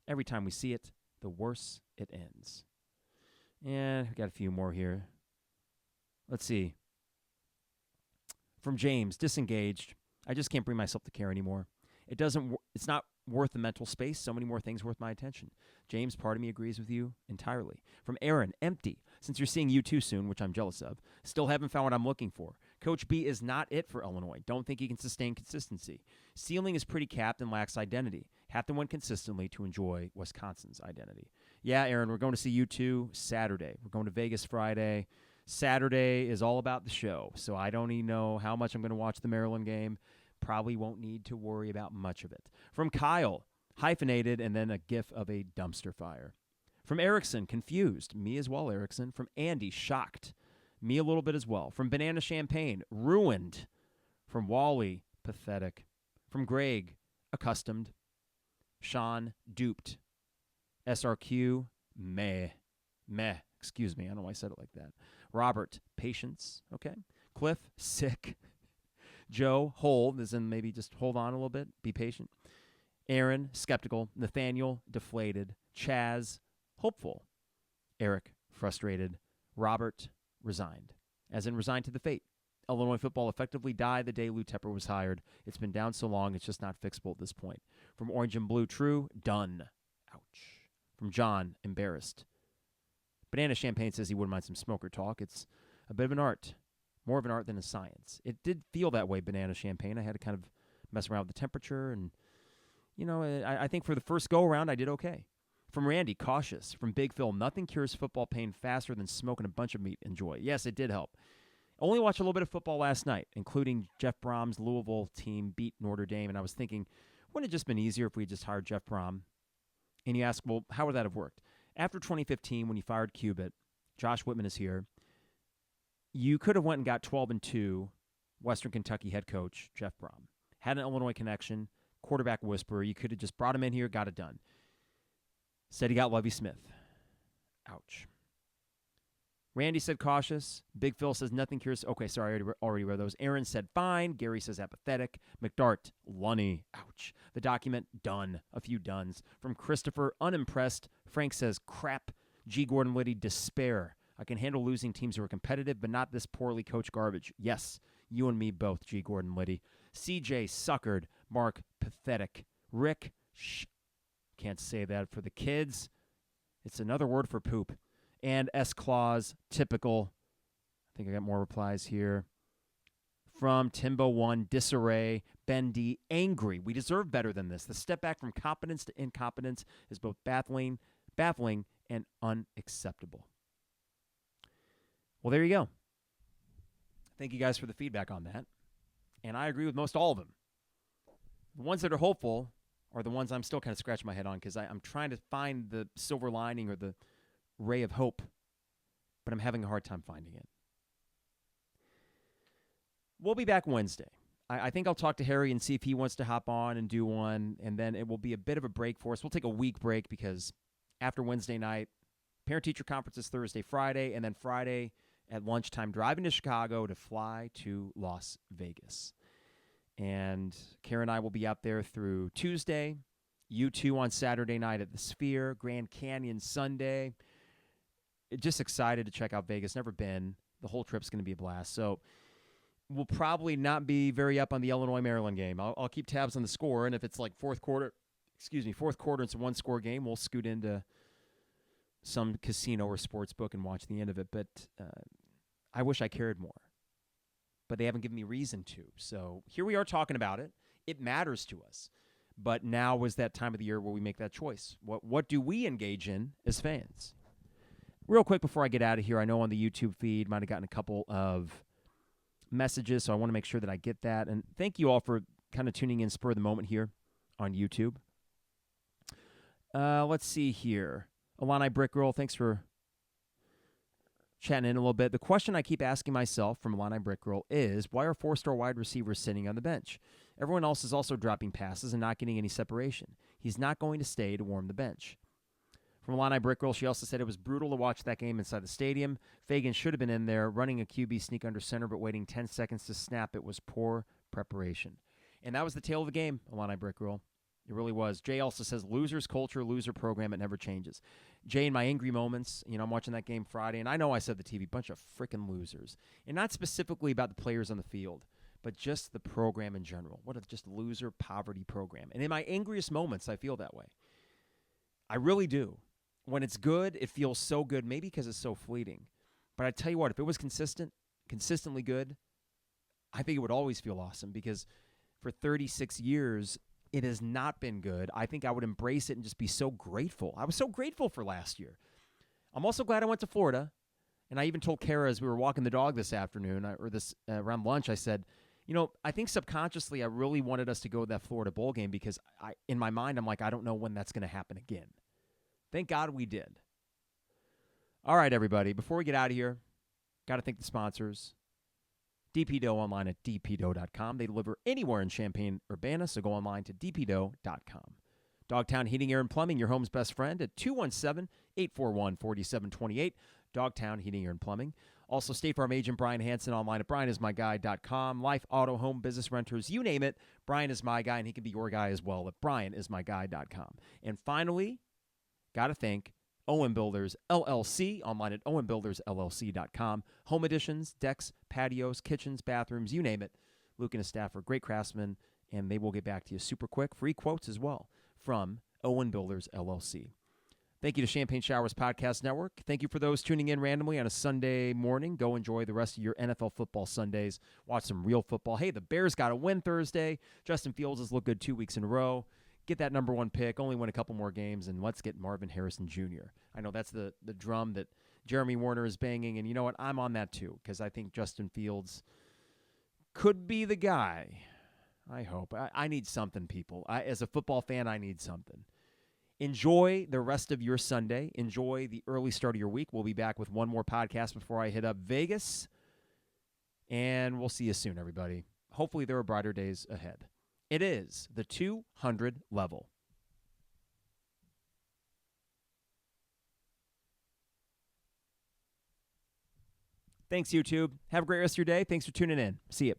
Every time we see it, the worse it ends. And we got a few more here. Let's see. From James, Disengaged. I just can't bring myself to care anymore. It's not worth the mental space. So many more things worth my attention. James, part of me agrees with you entirely. From Aaron, Empty. Since you're seeing U2 soon, which I'm jealous of, still haven't found what I'm looking for. Coach B is not it for Illinois. Don't think he can sustain consistency. Ceiling is pretty capped and lacks identity. Have to win consistently to enjoy Wisconsin's identity. Yeah, Aaron, we're going to see U2 Saturday. We're going to Vegas Friday. Saturday is all about the show, so I don't even know how much I'm going to watch the Maryland game. Probably won't need to worry about much of it. From Kyle, hyphenated, and then a gif of a dumpster fire. From Erickson, confused. Me as well, Erickson. From Andy, shocked. Me a little bit as well. From Banana Champagne, ruined. From Wally, pathetic. From Greg, accustomed. Sean, duped. SRQ, meh. Excuse me, I don't know why I said it like that. Robert, patience. Okay. Cliff, sick. Joe, hold, as in maybe just hold on a little bit, be patient. Aaron, skeptical. Nathaniel, deflated. Chaz, hopeful. Eric, frustrated. Robert, resigned. As in resigned to the fate Illinois football effectively died the day Lou Tepper was hired. It's been down so long, it's just not fixable at this point. From Orange and Blue, true, done. Ouch. From John, embarrassed. Banana Champagne says he wouldn't mind some smoker talk. It's a bit of an art. More of an art than a science. It did feel that way, Banana Champagne. I had to kind of mess around with the temperature, and, I think for the first go-around, I did okay. From Randy, cautious. From Big Phil, nothing cures football pain faster than smoking a bunch of meat and joy. Yes, it did help. Only watched a little bit of football last night, including Jeff Brom's Louisville team beat Notre Dame, and I was thinking, wouldn't it just been easier if we just hired Jeff Brom? And you ask, well, how would that have worked? After 2015, when you fired Cubitt, Josh Whitman is here, you could have went and got 12-2 Western Kentucky head coach Jeff Brom. Had an Illinois connection, quarterback whisperer. You could have just brought him in here, got it done. Said he got Lovie Smith. Ouch. Randy said cautious. Big Phil says nothing curious. Okay, sorry, I already read those. Aaron said fine. Gary says apathetic. McDart, Lunny. Ouch. The document, done. A few duns. From Christopher, unimpressed. Frank says crap. G. Gordon Liddy, despair. I can handle losing teams who are competitive, but not this poorly coached garbage. Yes, you and me both, G. Gordon Liddy. CJ, suckered. Mark, pathetic. Rick, can't say that for the kids. It's another word for poop. And S. Claus, typical. I think I got more replies here. From Timbo1, disarray. Ben D, angry. We deserve better than this. The step back from competence to incompetence is both baffling, and unacceptable. Well, there you go. Thank you guys for the feedback on that. And I agree with most all of them. The ones that are hopeful are the ones I'm still kind of scratching my head on because I'm trying to find the silver lining or the ray of hope, but I'm having a hard time finding it. We'll be back Wednesday. I think I'll talk to Harry and see if he wants to hop on and do one, and then it will be a bit of a break for us. We'll take a week break because after Wednesday night, parent-teacher conference is Thursday, Friday, and then Friday at lunchtime driving to Chicago to fly to Las Vegas. And Karen and I will be out there through Tuesday, U2 on Saturday night at the Sphere, Grand Canyon Sunday. Just excited to check out Vegas. Never been. The whole trip's going to be a blast. So we'll probably not be very up on the Illinois-Maryland game. I'll keep tabs on the score, and if it's like fourth quarter, it's a one-score game, we'll scoot into some casino or sports book and watch the end of it. But I wish I cared more. But they haven't given me reason to. So here we are talking about it. It matters to us. But now is that time of the year where we make that choice. What do we engage in as fans? Real quick before I get out of here, I know on the YouTube feed might have gotten a couple of messages, so I want to make sure that I get that. And thank you all for kind of tuning in spur of the moment here on YouTube. Let's see here. Illini Brick Girl, thanks for chatting in a little bit. The question I keep asking myself from Illini Brick Girl is, why are four-star wide receivers sitting on the bench? Everyone else is also dropping passes and not getting any separation. He's not going to stay to warm the bench. From Illini Brick Girl, she also said it was brutal to watch that game inside the stadium. Fagan should have been in there, running a QB sneak under center, but waiting 10 seconds to snap. It was poor preparation. And that was the tale of the game, Illini Brick Girl. It really was. Jay also says, losers culture, loser program, it never changes. Jay, in my angry moments, I'm watching that game Friday, and I know I said the TV, bunch of freaking losers. And not specifically about the players on the field, but just the program in general. What a just loser poverty program. And in my angriest moments, I feel that way. I really do. When it's good, it feels so good, maybe because it's so fleeting. But I tell you what, if it was consistently good, I think it would always feel awesome because for 36 years, it has not been good. I think I would embrace it and just be so grateful. I was so grateful for last year. I'm also glad I went to Florida. And I even told Kara as we were walking the dog this afternoon, around lunch, I said, I think subconsciously I really wanted us to go to that Florida bowl game because in my mind, I'm like, I don't know when that's going to happen again. Thank God we did. All right, everybody, before we get out of here, got to thank the sponsors. DP Dough online at dpdough.com. They deliver anywhere in Champaign-Urbana, so go online to dpdough.com. Dogtown Heating, Air, and Plumbing, your home's best friend at 217-841-4728. Dogtown Heating, Air, and Plumbing. Also, State Farm agent Brian Hansen online at brianismyguy.com. Life, auto, home, business, renters, you name it. Brian is my guy, and he can be your guy as well at brianismyguy.com. And finally, got to thank Owen Builders LLC, online at owenbuildersllc.com. Home additions, decks, patios, kitchens, bathrooms, you name it. Luke and his staff are great craftsmen, and they will get back to you super quick. Free quotes as well from Owen Builders LLC. Thank you to Champagne Showers Podcast Network. Thank you for those tuning in randomly on a Sunday morning. Go enjoy the rest of your NFL football Sundays. Watch some real football. Hey, the Bears got a win Thursday. Justin Fields has looked good 2 weeks in a row. Get that number one pick, only win a couple more games, and let's get Marvin Harrison Jr. I know that's the drum that Jeremy Warner is banging, and you know what? I'm on that too, because I think Justin Fields could be the guy. I hope. I need something, people. As a football fan, I need something. Enjoy the rest of your Sunday. Enjoy the early start of your week. We'll be back with one more podcast before I hit up Vegas, and we'll see you soon, everybody. Hopefully there are brighter days ahead. It is the 200 level. Thanks, YouTube. Have a great rest of your day. Thanks for tuning in. See you.